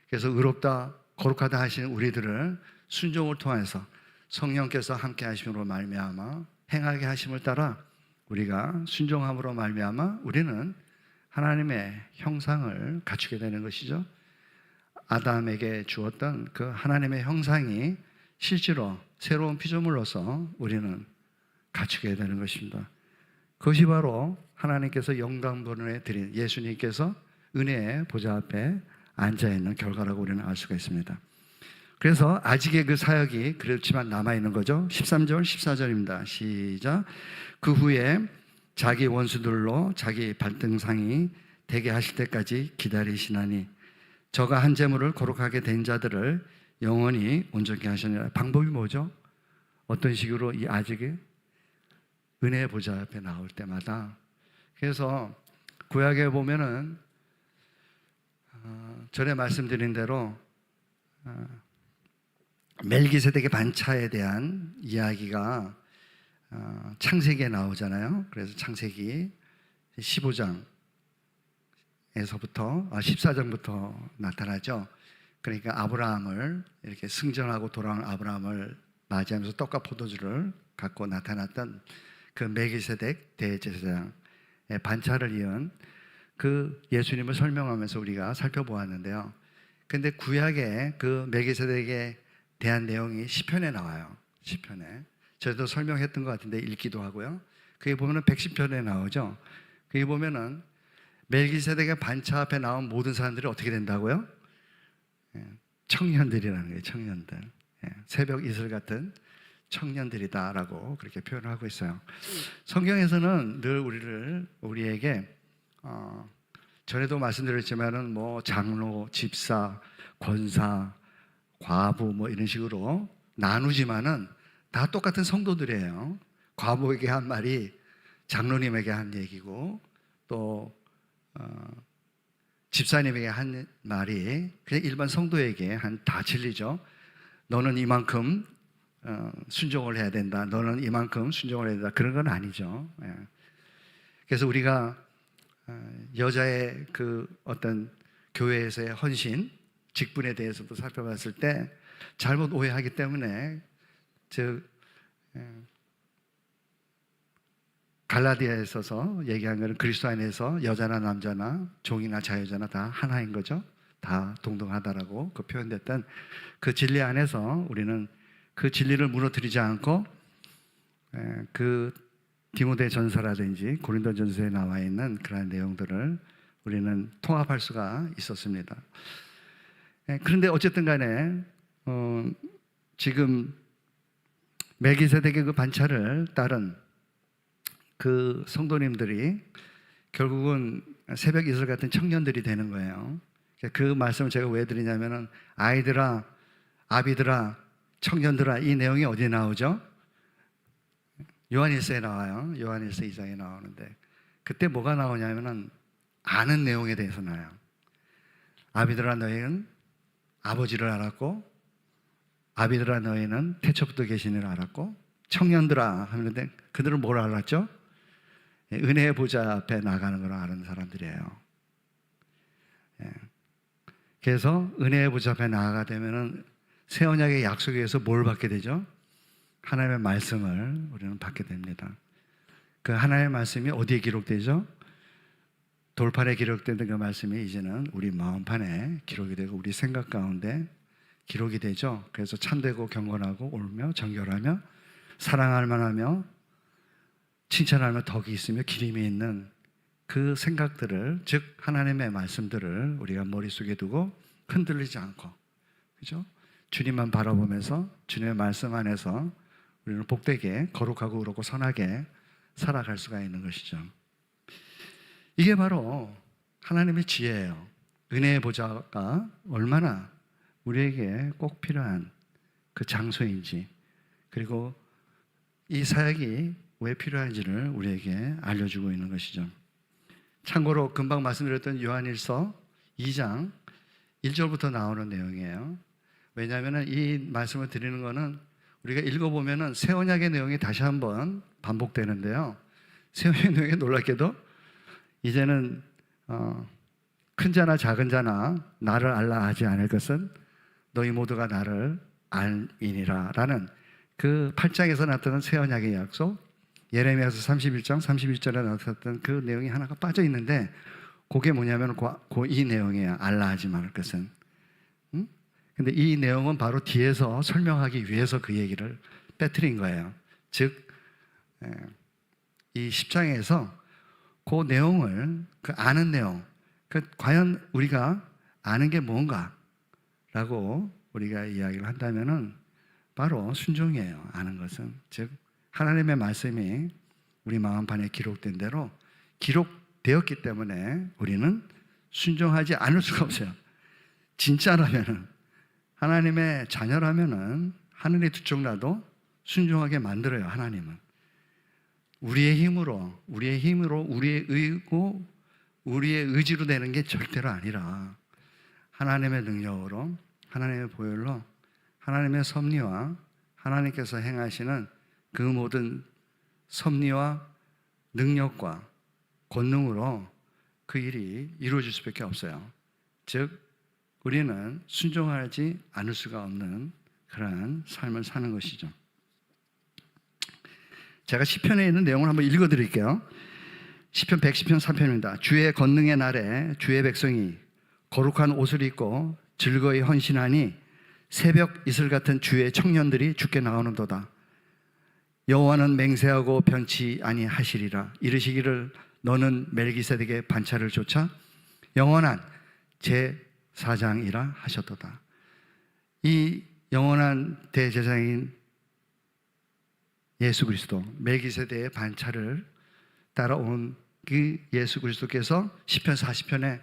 그래서 의롭다, 거룩하다 하시는 우리들을 순종을 통해서 성령께서 함께 하심으로 말미암아 행하게 하심을 따라 우리가 순종함으로 말미암아 우리는 하나님의 형상을 갖추게 되는 것이죠. 아담에게 주었던 그 하나님의 형상이 실제로 새로운 피조물로서 우리는 갖추게 되는 것입니다. 그것이 바로 하나님께서 영광번호에 드린 예수님께서 은혜의 보좌 앞에 앉아있는 결과라고 우리는 알 수가 있습니다. 그래서 아직의 그 사역이 그렇지만 남아있는 거죠. 13절 14절입니다. 시작. 그 후에 자기 원수들로 자기 발등상이 되게 하실 때까지 기다리시나니 저가 한 재물을 거룩하게 된 자들을 영원히 온전케 하시느니라. 방법이 뭐죠? 어떤 식으로 이 아직의 은혜의 보좌 앞에 나올 때마다. 그래서 구약에 보면은 전에 말씀드린 대로 멜기세덱의 반차에 대한 이야기가 창세기에 나오잖아요. 그래서 창세기 15장에서부터 14장부터 나타나죠. 그러니까 아브라함을 이렇게 승전하고 돌아온 아브라함을 맞이하면서 떡과 포도주를 갖고 나타났던 그 멜기세덱 대제사장의 반차를 이은 그 예수님을 설명하면서 우리가 살펴보았는데요. 근데 구약에 그 멜기세덱에 대한 내용이 시편에 나와요. 시편에. 저도 설명했던 것 같은데 읽기도 하고요. 거기 보면은 110편에 나오죠. 거기 보면은 멜기세덱의 반차 앞에 나온 모든 사람들이 어떻게 된다고요? 청년들이라는 거예요. 청년들. 새벽 이슬 같은 청년들이다라고 그렇게 표현을 하고 있어요. 성경에서는 늘 우리에게 전에도 말씀드렸지만은 뭐 장로, 집사, 권사, 과부 뭐 이런 식으로 나누지만은 다 똑같은 성도들이에요. 과부에게 한 말이 장로님에게 한 얘기고 또 집사님에게 한 말이 그냥 일반 성도에게 한 다 진리죠. 너는 이만큼 순종을 해야 된다. 너는 이만큼 순종을 해야 된다. 그런 건 아니죠. 예. 그래서 우리가 여자의 그 어떤 교회에서의 헌신, 직분에 대해서도 살펴봤을 때 잘못 오해하기 때문에 즉 갈라디아에 있어서 얘기한 것은 그리스도 안에서 여자나 남자나 종이나 자유자나 다 하나인 거죠. 다 동등하다라고 그 표현됐던 그 진리 안에서 우리는 그 진리를 무너뜨리지 않고 그 디모데 전서라든지 고린도 전서에 나와 있는 그러한 내용들을 우리는 통합할 수가 있었습니다. 그런데 어쨌든 간에 지금 멜기세덱의 그 반차를 따른 그 성도님들이 결국은 새벽 이슬 같은 청년들이 되는 거예요. 그 말씀을 제가 왜 드리냐면은 아이들아, 아비들아, 청년들아, 이 내용이 어디에 나오죠? 요한일서에 나와요. 요한일서 2장에 나오는데 그때 뭐가 나오냐면은 아는 내용에 대해서 나와요. 아비들아, 너희는 아버지를 알았고, 아비들아, 너희는 태초부터 계신 이를 알았고, 청년들아 하는데 그들은 뭘 알았죠? 은혜의 보좌 앞에 나가는 걸 아는 사람들이에요. 그래서 은혜의 보좌 앞에 나아가 되면은 새 언약의 약속에 의해서 뭘 받게 되죠? 하나님의 말씀을 우리는 받게 됩니다. 그 하나님의 말씀이 어디에 기록되죠? 돌판에 기록된 그 말씀이 이제는 우리 마음판에 기록이 되고 우리 생각 가운데 기록이 되죠. 그래서 참되고 경건하고 옳으며 정결하며 사랑할 만하며 칭찬하며 덕이 있으며 기림이 있는 그 생각들을, 즉 하나님의 말씀들을 우리가 머릿속에 두고 흔들리지 않고, 그죠? 주님만 바라보면서 주님의 말씀 안에서 우리는 복되게 거룩하고 의롭고 선하게 살아갈 수가 있는 것이죠. 이게 바로 하나님의 지혜예요. 은혜의 보좌가 얼마나 우리에게 꼭 필요한 그 장소인지, 그리고 이 사역이 왜 필요한지를 우리에게 알려주고 있는 것이죠. 참고로 금방 말씀드렸던 요한일서 2장 1절부터 나오는 내용이에요. 왜냐하면 이 말씀을 드리는 것은 우리가 읽어보면 새 언약의 내용이 다시 한번 반복되는데요. 새 언약의 내용이 놀랍게도 이제는 큰 자나 작은 자나 나를 알라 하지 않을 것은 너희 모두가 나를 알미니라 라는 그 8장에서 나타난 새 언약의 약속, 예레미야서 31장 31절에 나타났던 그 내용이 하나가 빠져 있는데 그게 뭐냐면 이 내용이에요. 알라 하지 말을 것은. 근데 이 내용은 바로 뒤에서 설명하기 위해서 그 얘기를 빼뜨린 거예요. 즉 이 10장에서 그 내용을, 그 아는 내용, 과연 우리가 아는 게 뭔가라고 우리가 이야기를 한다면은 바로 순종이에요. 아는 것은. 즉 하나님의 말씀이 우리 마음판에 기록된 대로 기록되었기 때문에 우리는 순종하지 않을 수가 없어요. 진짜라면은, 하나님의 자녀라면은 하늘의 두 쪽 나도 순종하게 만들어요. 하나님은 우리의 힘으로, 우리의 의고 우리의 의지로 되는 게 절대로 아니라 하나님의 능력으로, 하나님의 보혈로, 하나님의 섭리와 하나님께서 행하시는 그 모든 섭리와 능력과 권능으로 그 일이 이루어질 수밖에 없어요. 즉 우리는 순종하지 않을 수가 없는 그러한 삶을 사는 것이죠. 제가 시편에 있는 내용을 한번 읽어드릴게요. 시편 110편 3편입니다. 주의 권능의 날에 주의 백성이 거룩한 옷을 입고 즐거이 헌신하니 새벽 이슬 같은 주의 청년들이 주께 나오는도다. 여호와는 맹세하고 변치 아니하시리라. 이르시기를 너는 멜기세덱의 반차를 좇아 영원한 제사장이라 하셨도다. 이 영원한 대제사장인 예수 그리스도, 멜기세덱의 반차를 따라온 그 예수 그리스도께서 시편 40편에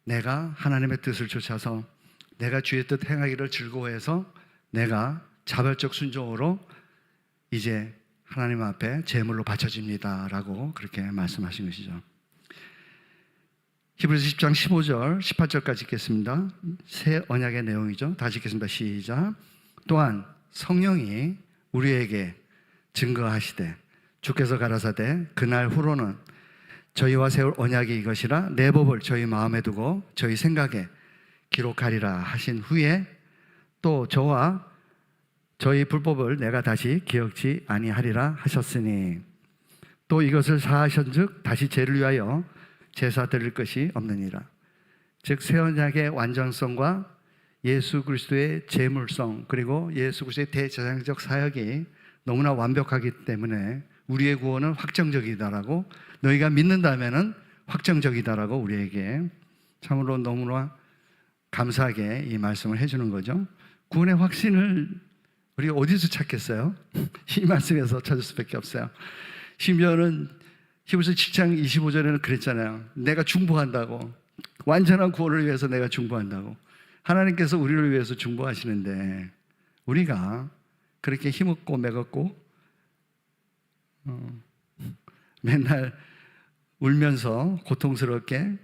내가 하나님의 뜻을 좇아서 내가 주의 뜻 행하기를 즐거워해서 내가 자발적 순종으로 이제 하나님 앞에 제물로 바쳐집니다라고 그렇게 말씀하신 것이죠. 히브리서 10장 15절 18절까지 읽겠습니다. 새 언약의 내용이죠. 다시 읽겠습니다. 시작. 또한 성령이 우리에게 증거하시되 주께서 가라사대 그날 후로는 저희와 세울 언약이 이것이라 내 법을 저희 마음에 두고 저희 생각에 기록하리라 하신 후에 또 저와 저희 불법을 내가 다시 기억지 아니하리라 하셨으니 또 이것을 사하신즉 다시 죄를 위하여 제사 드릴 것이 없느니라. 즉 새 언약의 완전성과 예수 그리스도의 제물성 그리고 예수 그리스도의 대제사장적 사역이 너무나 완벽하기 때문에 우리의 구원은 확정적이다라고 너희가 믿는다면은 확정적이다라고 우리에게 참으로 너무나 감사하게 이 말씀을 해주는 거죠. 구원의 확신을 우리가 어디서 찾겠어요? 이 말씀에서 찾을 수밖에 없어요. 심지어는 히브리서 7장 25절에는 그랬잖아요. 내가 중보한다고, 완전한 구원을 위해서 내가 중보한다고. 하나님께서 우리를 위해서 중보하시는데 우리가 그렇게 힘없고 매겁고 맨날 울면서 고통스럽게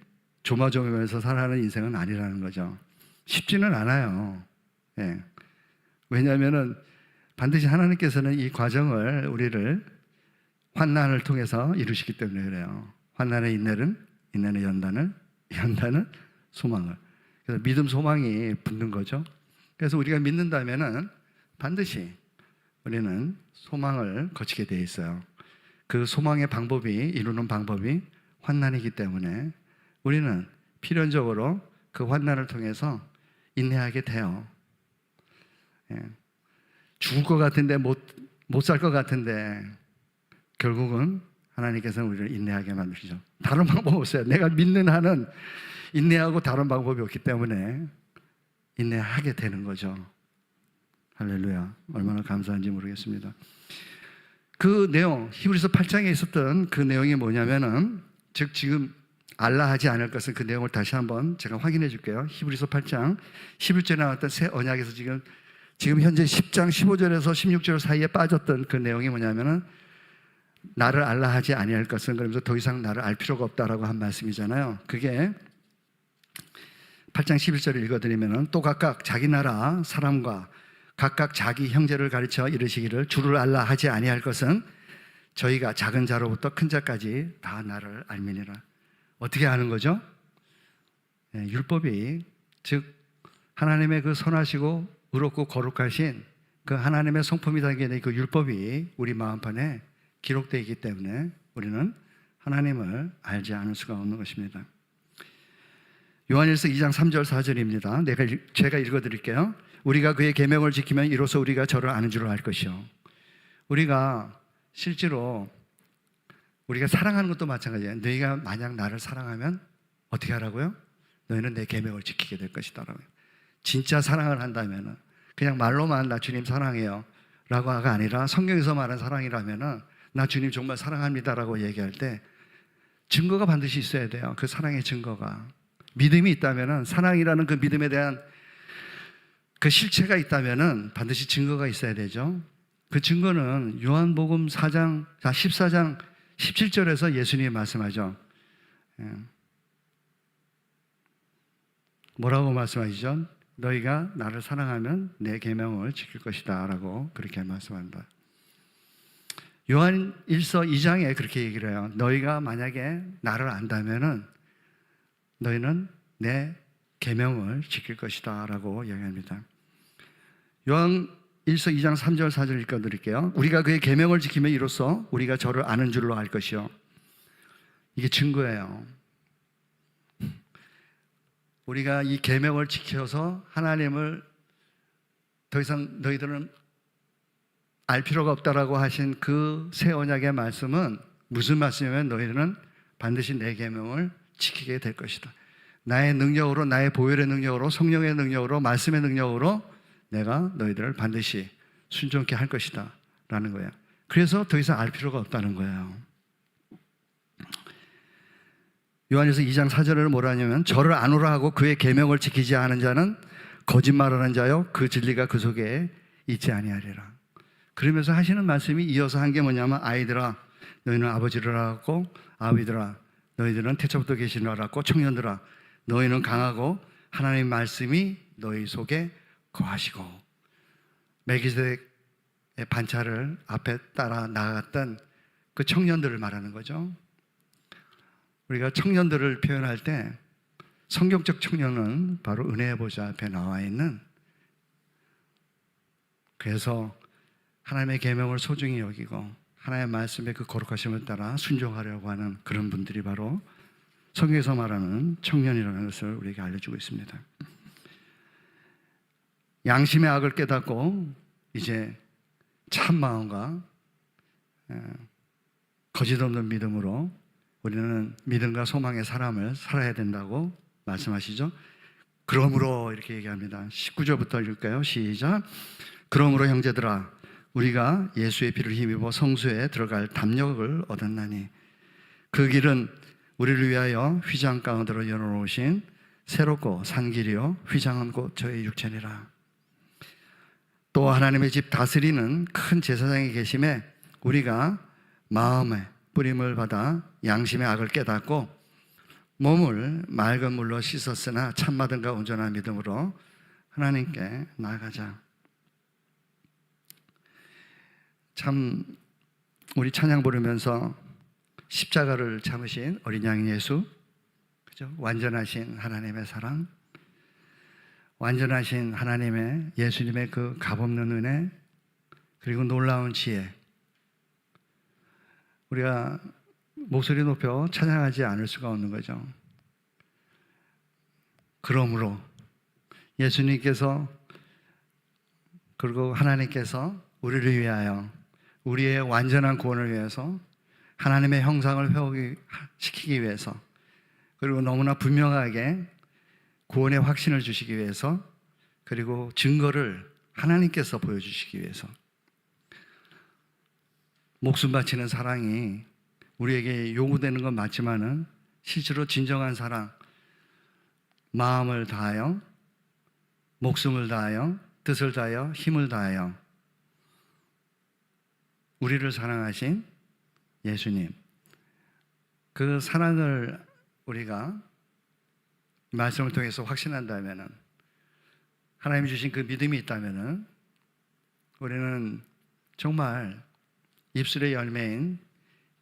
조마조마하면서 살아가는 인생은 아니라는 거죠. 쉽지는 않아요. 예. 왜냐하면 반드시 하나님께서는 이 과정을 우리를 환난을 통해서 이루시기 때문에 그래요. 환난의 인내는 연단은 소망을. 그래서 믿음 소망이 붙는 거죠. 그래서 우리가 믿는다면은 반드시 우리는 소망을 거치게 되어 있어요. 그 소망의 방법이 이루는 방법이 환난이기 때문에 우리는 필연적으로 그 환난을 통해서 인내하게 돼요. 예. 죽을 것 같은데 못 살 것 같은데 결국은 하나님께서는 우리를 인내하게 만드시죠. 다른 방법 없어요. 내가 믿는 한은 인내하고 다른 방법이 없기 때문에 인내하게 되는 거죠. 할렐루야. 얼마나 감사한지 모르겠습니다. 그 내용, 히브리서 8장에 있었던 그 내용이 뭐냐면은, 즉 지금 알라 하지 않을 것은 그 내용을 다시 한번 제가 확인해 줄게요. 히브리서 8장 11절에 나왔던 새 언약에서 지금 현재 10장 15절에서 16절 사이에 빠졌던 그 내용이 뭐냐면은 나를 알라 하지 아니할 것은, 그러면서 더 이상 나를 알 필요가 없다라고 한 말씀이잖아요. 그게 8장 11절을 읽어드리면은 또 각각 자기 나라 사람과 각각 자기 형제를 가르쳐 이르시기를 주를 알라 하지 아니할 것은 저희가 작은 자로부터 큰 자까지 다 나를 알미니라. 어떻게 아는 거죠? 네, 율법이, 즉 하나님의 그 선하시고 의롭고 거룩하신 그 하나님의 성품이 담긴 그 율법이 우리 마음판에 기록되어 있기 때문에 우리는 하나님을 알지 않을 수가 없는 것입니다. 요한일서 2장 3절 4절입니다. 제가 읽어드릴게요. 우리가 그의 계명을 지키면 이로써 우리가 저를 아는 줄 알 것이요. 우리가 실제로 우리가 사랑하는 것도 마찬가지예요. 너희가 만약 나를 사랑하면 어떻게 하라고요? 너희는 내 계명을 지키게 될 것이다 라고요. 진짜 사랑을 한다면 그냥 말로만 나 주님 사랑해요 라고가 아니라 성경에서 말하는 사랑이라면 나 주님 정말 사랑합니다 라고 얘기할 때 증거가 반드시 있어야 돼요. 그 사랑의 증거가. 믿음이 있다면, 사랑이라는 그 믿음에 대한 그 실체가 있다면 반드시 증거가 있어야 되죠. 그 증거는 요한복음 14장 17절에서 예수님이 말씀하죠. 뭐라고 말씀하시죠? 너희가 나를 사랑하면 내 계명을 지킬 것이다 라고 그렇게 말씀합니다. 요한 1서 2장에 그렇게 얘기를 해요. 너희가 만약에 나를 안다면은 너희는 내 계명을 지킬 것이다 라고 이야기합니다. 요한 1서 2장 3절 4절 읽어드릴게요. 우리가 그의 계명을 지키면 이로써 우리가 저를 아는 줄로 알 것이요. 이게 증거예요. 우리가 이 계명을 지켜서 하나님을 더 이상 너희들은 알 필요가 없다라고 하신 그 새 언약의 말씀은 무슨 말씀이냐면 너희들은 반드시 내 계명을 지키게 될 것이다. 나의 능력으로, 나의 보혈의 능력으로, 성령의 능력으로, 말씀의 능력으로 내가 너희들을 반드시 순종케 할 것이다 라는 거예요. 그래서 더 이상 알 필요가 없다는 거예요. 요한일서 2장 4절을 뭐라 하냐면 저를 아노라 하고 그의 계명을 지키지 않은 자는 거짓말하는 자요 그 진리가 그 속에 있지 아니하리라. 그러면서 하시는 말씀이 이어서 한 게 뭐냐면 아이들아 너희는 아버지를 알았고 아비들아 너희들은 태초부터 계시는 알았고 청년들아 너희는 강하고 하나님의 말씀이 너희 속에 거하시고 멜기세덱의 반차를 앞에 따라 나아갔던 그 청년들을 말하는 거죠. 우리가 청년들을 표현할 때 성경적 청년은 바로 은혜의 보좌 앞에 나와 있는, 그래서 하나님의 계명을 소중히 여기고 하나님의 말씀의 그 거룩하심을 따라 순종하려고 하는 그런 분들이 바로 성경에서 말하는 청년이라는 것을 우리에게 알려주고 있습니다. 양심의 악을 깨닫고 이제 참 마음과 거짓 없는 믿음으로 우리는 믿음과 소망의 사람을 살아야 된다고 말씀하시죠. 그러므로 이렇게 얘기합니다. 19절부터 읽을까요? 시작. 그러므로 형제들아 우리가 예수의 피를 힘입어 성소에 들어갈 담력을 얻었나니 그 길은 우리를 위하여 휘장 가운데로 열어놓으신 새롭고 산 길이요 휘장은 곧 저의 육체니라. 또 하나님의 집 다스리는 큰 제사장이 계심에 우리가 마음의 뿌림을 받아 양심의 악을 깨닫고 몸을 맑은 물로 씻었으나 참마음과 온전한 믿음으로 하나님께 나아가자. 참 우리 찬양 부르면서 십자가를 참으신 어린 양 예수, 그죠? 완전하신 하나님의 사랑, 완전하신 하나님의 예수님의 그 값없는 은혜, 그리고 놀라운 지혜. 우리가 목소리 높여 찬양하지 않을 수가 없는 거죠. 그러므로 예수님께서 그리고 하나님께서 우리를 위하여 우리의 완전한 구원을 위해서 하나님의 형상을 회복시키기 위해서 그리고 너무나 분명하게 구원의 확신을 주시기 위해서 그리고 증거를 하나님께서 보여주시기 위해서 목숨 바치는 사랑이 우리에게 요구되는 건 맞지만은 실제로 진정한 사랑, 마음을 다하여 목숨을 다하여 뜻을 다하여 힘을 다하여 우리를 사랑하신 예수님, 그 사랑을 우리가 말씀을 통해서 확신한다면은, 하나님이 주신 그 믿음이 있다면은 우리는 정말 입술의 열매인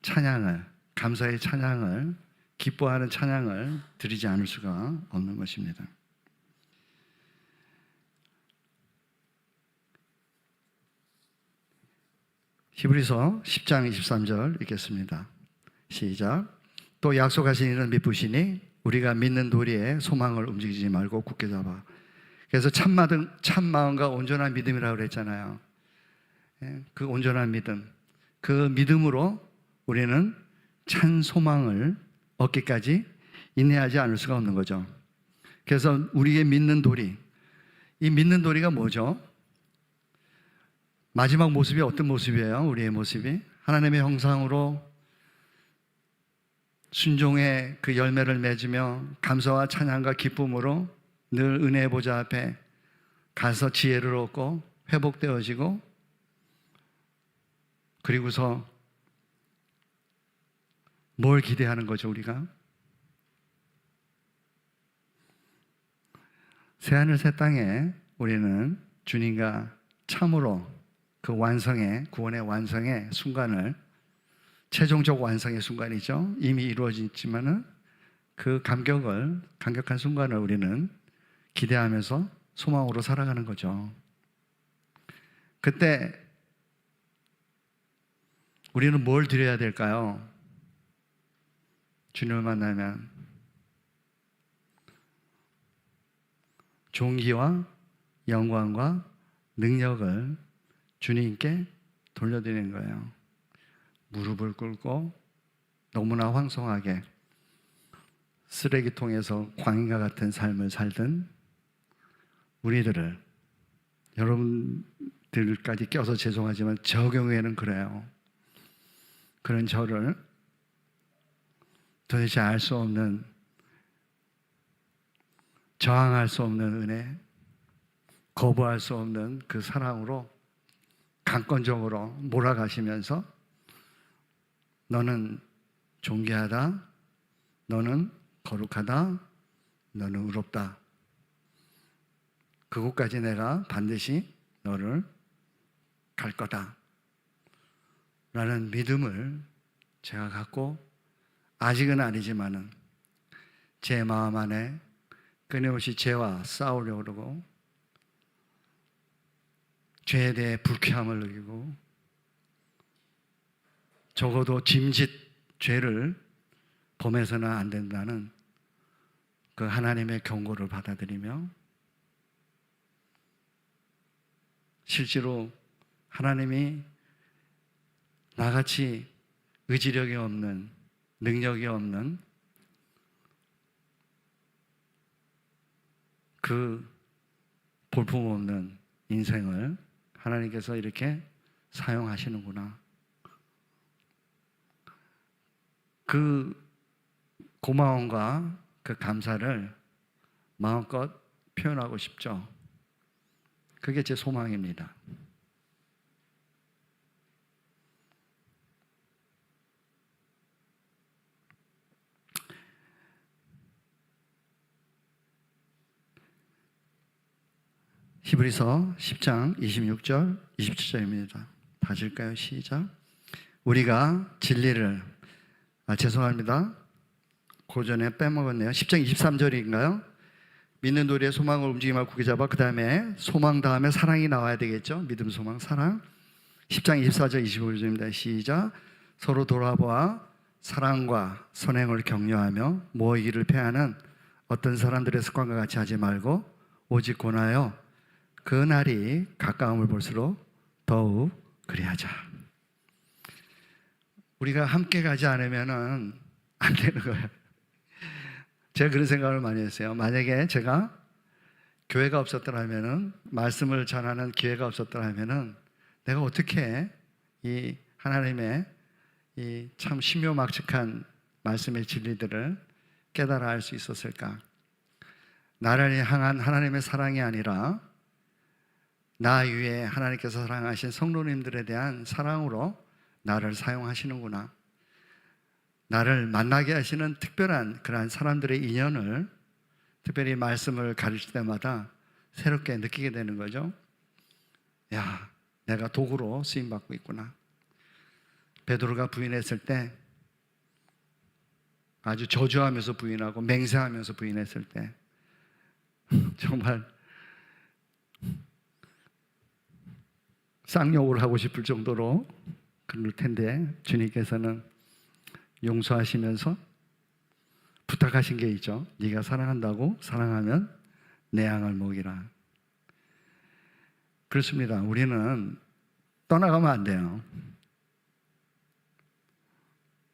찬양을, 감사의 찬양을, 기뻐하는 찬양을 드리지 않을 수가 없는 것입니다. 히브리서 10장 23절 읽겠습니다. 시작. 또 약속하신 이는 미쁘시니 우리가 믿는 도리에 소망을 움직이지 말고 굳게 잡아. 그래서 참 마음과 온전한 믿음이라고 그랬잖아요. 그 온전한 믿음, 그 믿음으로 우리는 찬 소망을 얻기까지 인내하지 않을 수가 없는 거죠. 그래서 우리의 믿는 도리, 이 믿는 도리가 뭐죠? 마지막 모습이 어떤 모습이에요? 우리의 모습이 하나님의 형상으로 순종의 그 열매를 맺으며 감사와 찬양과 기쁨으로 늘 은혜의 보좌 앞에 가서 지혜를 얻고 회복되어지고, 그리고서 뭘 기대하는 거죠? 우리가 새하늘 새 땅에 우리는 주님과 참으로 그 완성의, 구원의 완성의 순간을, 최종적 완성의 순간이죠. 이미 이루어졌지만은 그 감격한 순간을 우리는 기대하면서 소망으로 살아가는 거죠. 그때 우리는 뭘 드려야 될까요? 주님을 만나면 존귀와 영광과 능력을 주님께 돌려드리는 거예요. 무릎을 꿇고 너무나 황송하게 쓰레기통에서 광인과 같은 삶을 살던 우리들을, 여러분들까지 껴서 죄송하지만 저 경우에는 그래요. 그런 저를 도대체 알 수 없는, 저항할 수 없는 은혜, 거부할 수 없는 그 사랑으로 강권적으로 몰아가시면서 너는 존귀하다, 너는 거룩하다, 너는 의롭다. 그곳까지 내가 반드시 너를 갈 거다 라는 믿음을 제가 갖고 아직은 아니지만은 제 마음 안에 끊임없이 죄와 싸우려고 그러고 죄에 대해 불쾌함을 느끼고 적어도 짐짓 죄를 범해서는 안 된다는 그 하나님의 경고를 받아들이며 실제로 하나님이 나같이 의지력이 없는, 능력이 없는 그 볼품없는 인생을 하나님께서 이렇게 사용하시는구나. 그 고마움과 그 감사를 마음껏 표현하고 싶죠. 그게 제 소망입니다. 히브리서 10장 26절, 27절입니다. 다시 읽까요? 시작. 우리가 진리를, 죄송합니다. 고전에 빼먹었네요. 10장 23절인가요? 믿는 도리에 소망을 움직임을 굳게 잡아 그 다음에 소망 다음에 사랑이 나와야 되겠죠. 믿음, 소망, 사랑. 10장 24절, 25절입니다. 시작. 서로 돌아보아 사랑과 선행을 격려하며 모이기를 패하는 어떤 사람들의 습관과 같이 하지 말고 오직 권하여 그 날이 가까움을 볼수록 더욱 그리하자. 우리가 함께 가지 않으면 안 되는 거예요. 제가 그런 생각을 많이 했어요. 만약에 제가 교회가 없었더라면, 말씀을 전하는 기회가 없었더라면 내가 어떻게 이 하나님의 이 참 신묘막측한 말씀의 진리들을 깨달아 알 수 있었을까? 나를 향한 하나님의 사랑이 아니라 나 위에 하나님께서 사랑하신 성도님들에 대한 사랑으로 나를 사용하시는구나. 나를 만나게 하시는 특별한 그러한 사람들의 인연을 특별히 말씀을 가르칠 때마다 새롭게 느끼게 되는 거죠. 야, 내가 도구로 쓰임받고 있구나. 베드로가 부인했을 때 아주 저주하면서 부인하고 맹세하면서 부인했을 때 정말 쌍욕을 하고 싶을 정도로 그럴 텐데 주님께서는 용서하시면서 부탁하신 게 있죠. 네가 사랑한다고 사랑하면 내 양을 먹이라. 그렇습니다. 우리는 떠나가면 안 돼요.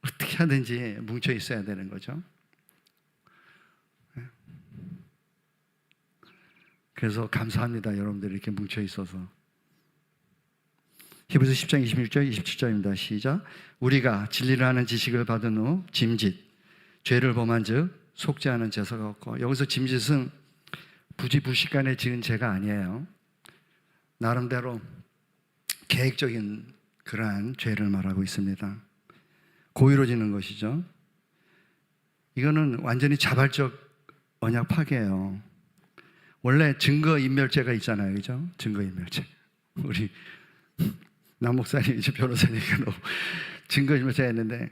어떻게 하든지 뭉쳐 있어야 되는 거죠. 그래서 감사합니다. 여러분들이 이렇게 뭉쳐 있어서. 히브리서 10장 26절 27절입니다. 시작. 우리가 진리를 아는 지식을 받은 후 짐짓 죄를 범한 즉 속죄하는 제사가 없고, 여기서 짐짓은 부지불식간에 지은 죄가 아니에요. 나름대로 계획적인 그러한 죄를 말하고 있습니다. 고의로 짓는 것이죠. 이거는 완전히 자발적 언약 파괴예요. 원래 증거인멸죄가 있잖아요. 그죠? 증거인멸죄. 우리 남 목사님, 이제 변호사니까 너무 증거인멸죄가 있는데,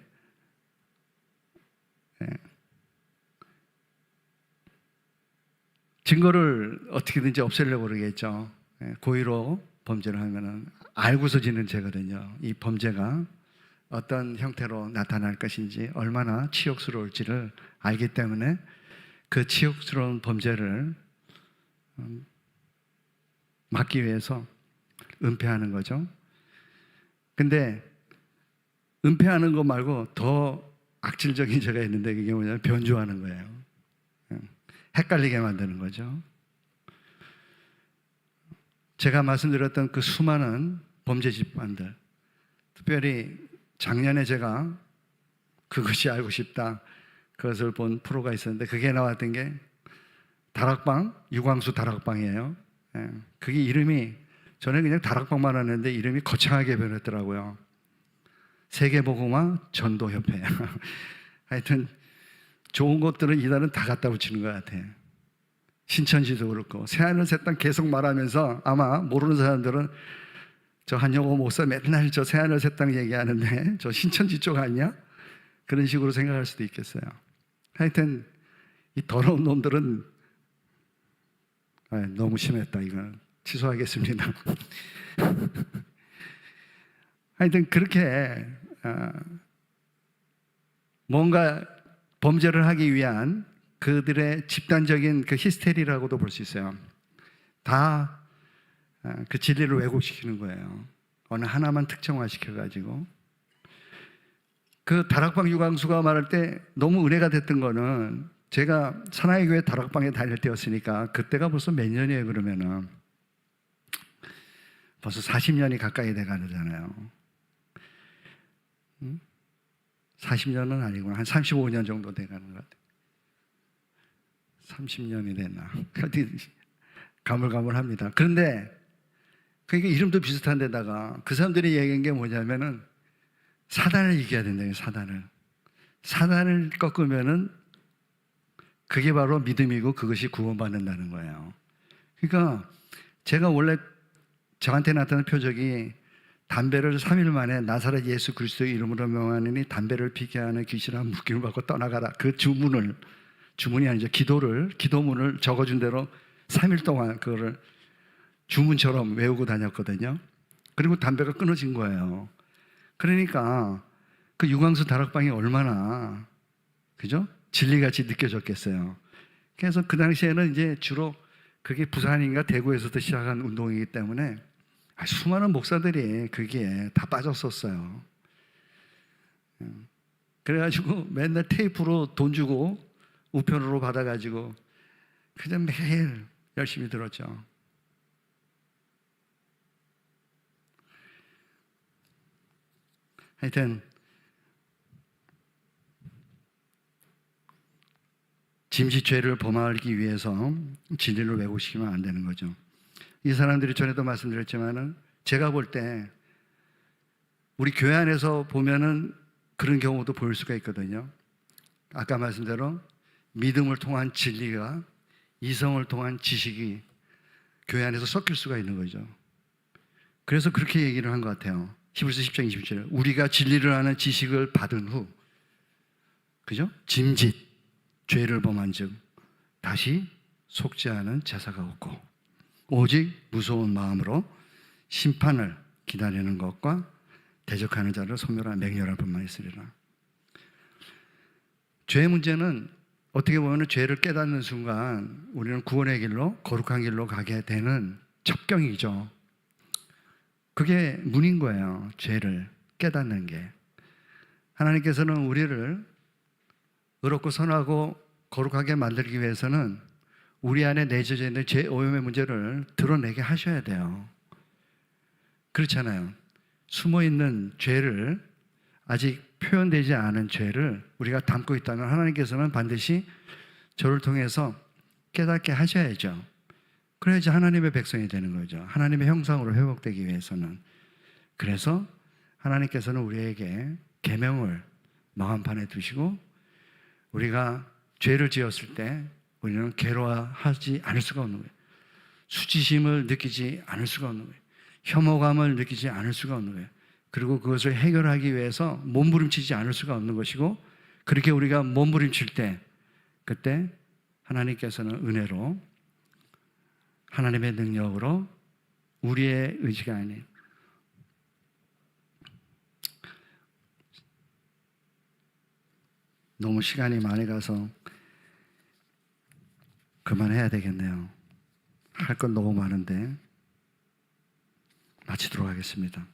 증거를 어떻게든지 없애려고 그러겠죠. 고의로 범죄를 하면은 알고서 짓는 죄거든요. 이 범죄가 어떤 형태로 나타날 것인지, 얼마나 치욕스러울지를 알기 때문에 그 치욕스러운 범죄를 막기 위해서 은폐하는 거죠. 근데 은폐하는 거 말고 더 악질적인 죄가 있는데, 그게 뭐냐면 변조하는 거예요. 헷갈리게 만드는 거죠. 제가 말씀드렸던 그 수많은 범죄 집단들, 특별히 작년에 제가 그것이 알고 싶다, 그것을 본 프로가 있었는데, 그게 나왔던 게 다락방, 유광수 다락방이에요. 그게 이름이 전에 그냥 다락방만 하는데 이름이 거창하게 변했더라고요. 세계복음화 전도협회. 하여튼 좋은 것들은 이달은 다 갖다 붙이는 것 같아요. 신천지도 그렇고 새하늘 새 땅 계속 말하면서 아마 모르는 사람들은 저 한영호 목사 맨날 저 새하늘 새 땅 얘기하는데 저 신천지 쪽 아니야? 그런 식으로 생각할 수도 있겠어요. 하여튼 이 더러운 놈들은 너무 심했다. 이건 취소하겠습니다. 하여튼 그렇게 뭔가 범죄를 하기 위한 그들의 집단적인 그 히스테리라고도 볼 수 있어요. 다 그 진리를 왜곡시키는 거예요. 어느 하나만 특정화시켜가지고. 그 다락방 유광수가 말할 때 너무 은혜가 됐던 거는 제가 사나이 교회 다락방에 다닐 때였으니까 그때가 벌써 몇 년이에요 그러면은 벌써 40년이 가까이 돼 가잖아요. 40년은 아니구나. 한 35년 정도 돼 가는 것 같아요. 30년이 됐나. 가물가물합니다. 그런데 그러니까 이름도 비슷한 데다가 그 사람들이 얘기한 게 뭐냐면은 사단을 이겨야 된다요. 사단을 꺾으면은 그게 바로 믿음이고 그것이 구원받는다는 거예요. 그러니까 제가 원래 저한테 나타난 표적이 담배를 3일 만에 나사렛 예수 그리스도의 이름으로 명하느니 담배를 피게 하는 귀신아 묶임을 받고 떠나가라. 그 주문이 아니죠. 기도문을 적어준 대로 3일 동안 그거를 주문처럼 외우고 다녔거든요. 그리고 담배가 끊어진 거예요. 그러니까 그 유광수 다락방이 얼마나 그죠? 진리같이 느껴졌겠어요. 그래서 그 당시에는 이제 주로 그게 부산인가 대구에서도 시작한 운동이기 때문에 수많은 목사들이 그게 다 빠졌었어요. 그래가지고 맨날 테이프로 돈 주고 우편으로 받아가지고 그냥 매일 열심히 들었죠. 하여튼 짐짓죄를 범하기 위해서 진리를 왜곡시키면 안 되는 거죠. 이 사람들이 전에도 말씀드렸지만은 제가 볼 때 우리 교회 안에서 보면은 그런 경우도 보일 수가 있거든요. 아까 말씀대로 믿음을 통한 진리가 이성을 통한 지식이 교회 안에서 섞일 수가 있는 거죠. 그래서 그렇게 얘기를 한 것 같아요. 히브리서 10장 27절. 우리가 진리를 아는 지식을 받은 후, 그죠? 짐짓, 죄를 범한 즉 다시 속지 않은 제사가 없고 오직 무서운 마음으로 심판을 기다리는 것과 대적하는 자를 소멸하여 맹렬할 뿐만 있으리라. 죄의 문제는 어떻게 보면 죄를 깨닫는 순간 우리는 구원의 길로 거룩한 길로 가게 되는 첩경이죠. 그게 문인 거예요. 죄를 깨닫는 게. 하나님께서는 우리를 의롭고 선하고 거룩하게 만들기 위해서는 우리 안에 내재져 있는 죄 오염의 문제를 드러내게 하셔야 돼요. 그렇잖아요. 숨어있는 죄를 아직 표현되지 않은 죄를 우리가 담고 있다면 하나님께서는 반드시 저를 통해서 깨닫게 하셔야죠. 그래야지 하나님의 백성이 되는 거죠. 하나님의 형상으로 회복되기 위해서는. 그래서 하나님께서는 우리에게 계명을 마음판에 두시고 우리가 죄를 지었을 때 우리는 괴로워하지 않을 수가 없는 거예요. 수치심을 느끼지 않을 수가 없는 거예요. 혐오감을 느끼지 않을 수가 없는 거예요. 그리고 그것을 해결하기 위해서 몸부림치지 않을 수가 없는 것이고 그렇게 우리가 몸부림칠 때 그때 하나님께서는 은혜로 하나님의 능력으로 우리의 의지가 아닌 너무 시간이 많이 가서 그만해야 되겠네요. 할 건 너무 많은데 마치도록 하겠습니다.